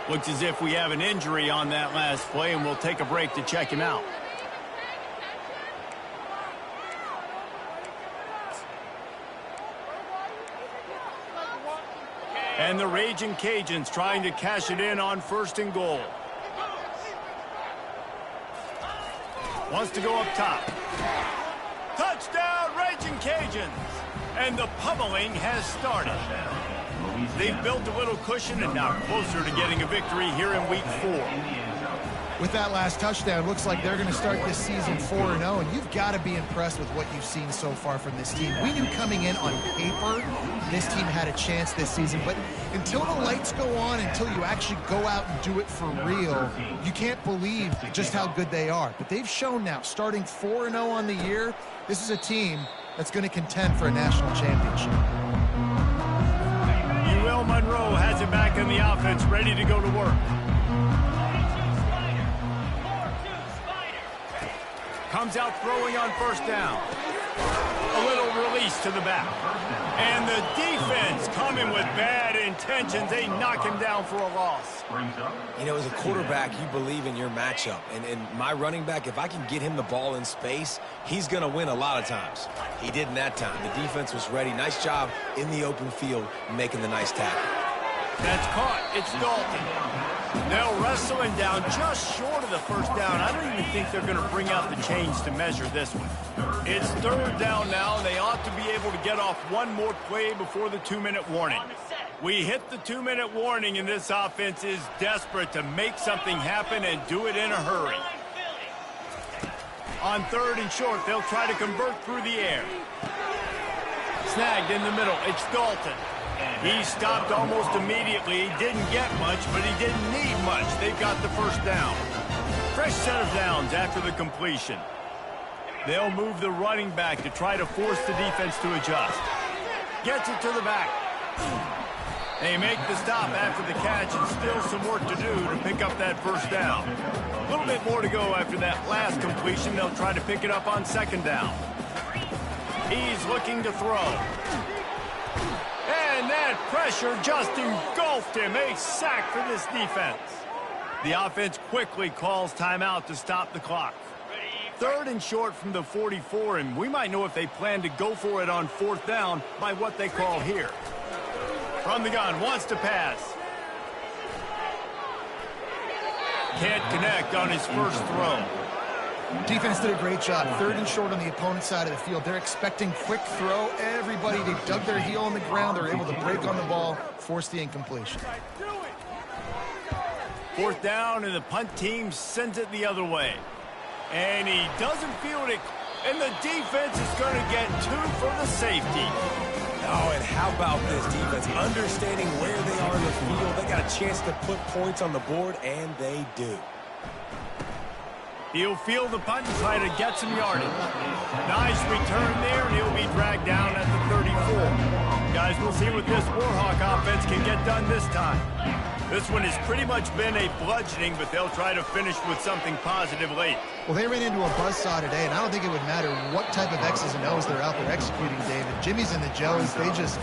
S1: Looks as if we have an injury on that last play, and we'll take a break to check him out. And the Raging Cajuns trying to cash it in on 1st and goal. Wants to go up top. Touchdown, Raging Cajuns! And the pummeling has started. They've built a little cushion and now closer to getting a victory here in Week 4.
S3: With that last touchdown, looks like they're going to start this season 4-0, and you've got to be impressed with what you've seen so far from this team. We knew coming in on paper this team had a chance this season, but until the lights go on, until you actually go out and do it for real, you can't believe just how good they are. But they've shown now, starting 4-0 on the year, this is a team that's going to contend for a national championship.
S1: UL Monroe has it back in the offense, ready to go to work. Comes out throwing on 1st down. A little release to the back. And the defense coming with bad intentions. They knock him down for a loss.
S2: You know, as a quarterback, you believe in your matchup. And my running back, if I can get him the ball in space, he's going to win a lot of times. He didn't that time. The defense was ready. Nice job in the open field making the nice tackle.
S1: That's caught. It's Dalton. They'll wrestle him down just short of the 1st down. I don't even think they're going to bring out the chains to measure this one. It's 3rd down now, and they ought to be able to get off one more play before the 2-minute warning. We hit the 2-minute warning, and this offense is desperate to make something happen and do it in a hurry. On 3rd and short, they'll try to convert through the air. Snagged in the middle. It's Dalton. He stopped almost immediately. He didn't get much, but he didn't need much. They've got the 1st down. Fresh set of downs after the completion. They'll move the running back to try to force the defense to adjust. Gets it to the back. They make the stop after the catch, and still some work to do to pick up that 1st down. A little bit more to go after that last completion. They'll try to pick it up on 2nd down. He's looking to throw. And that pressure just engulfed him. A sack for this defense. The offense quickly calls timeout to stop the clock. 3rd and short from the 44, and we might know if they plan to go for it on 4th down by what they call here. From the gun, wants to pass. Can't connect on his 1st throw.
S3: Defense did a great job. 3rd and short on the opponent's side of the field. They're expecting quick throw. Everybody, they dug their heel on the ground. They're able to break on the ball, force the incompletion.
S1: 4th down, and the punt team sends it the other way. And he doesn't field it. And the defense is going to get 2 for the safety.
S2: Oh, and how about this defense? Understanding where they are in the field. They got a chance to put points on the board, and they do.
S1: He'll field the punt and try to get some yardage. Nice return there, and he'll be dragged down at the 34. Guys, we'll see what this Warhawk offense can get done this time. This one has pretty much been a bludgeoning, but they'll try to finish with something positive late.
S3: Well, they ran into a buzzsaw today, and I don't think it would matter what type of X's and O's they're out there executing, David. Jimmy's and the Joes, they're just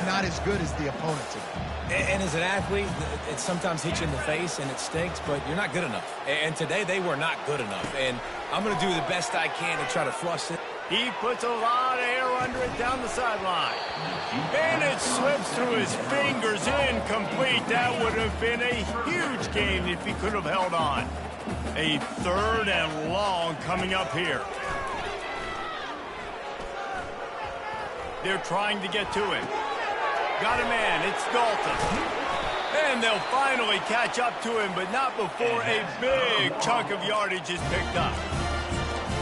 S3: not as good as the opponent today.
S2: And as an athlete, it sometimes hits you in the face and it stinks, but you're not good enough. And today they were not good enough. And I'm going to do the best I can to try to flush it.
S1: He puts a lot of air under it down the sideline. And it slips through his fingers, incomplete. That would have been a huge gain if he could have held on. A 3rd and long coming up here. They're trying to get to him. Got a man, it's Dalton. And they'll finally catch up to him, but not before a big chunk of yardage is picked up.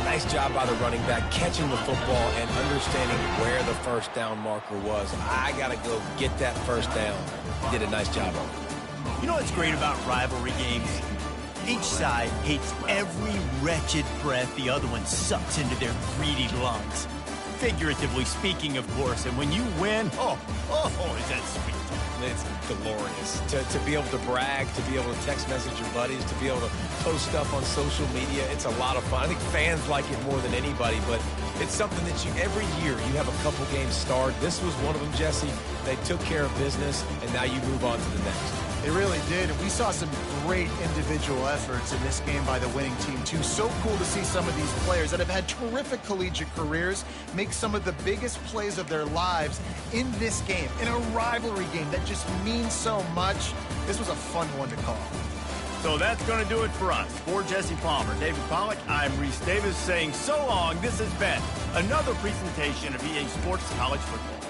S2: Nice job by the running back, catching the football and understanding where the 1st down marker was. I got to go get that 1st down. He did a nice job of it.
S1: You know what's great about rivalry games? Each side hates every wretched breath the other one sucks into their greedy lungs. Figuratively speaking, of course, and when you win, is that sweet.
S2: It's glorious to be able to brag, to be able to text message your buddies, to be able to post stuff on social media. It's a lot of fun. I think fans like it more than anybody, but it's something that every year you have a couple games starred. This was one of them, Jesse. They took care of business, and now you move on to the next.
S3: They really did, and we saw some great individual efforts in this game by the winning team, too. So cool to see some of these players that have had terrific collegiate careers make some of the biggest plays of their lives in this game, in a rivalry game that just means so much. This was a fun one to call.
S1: So that's going to do it for us. For Jesse Palmer, David Pollack, I'm Reese Davis saying so long. This has been another presentation of EA Sports College Football.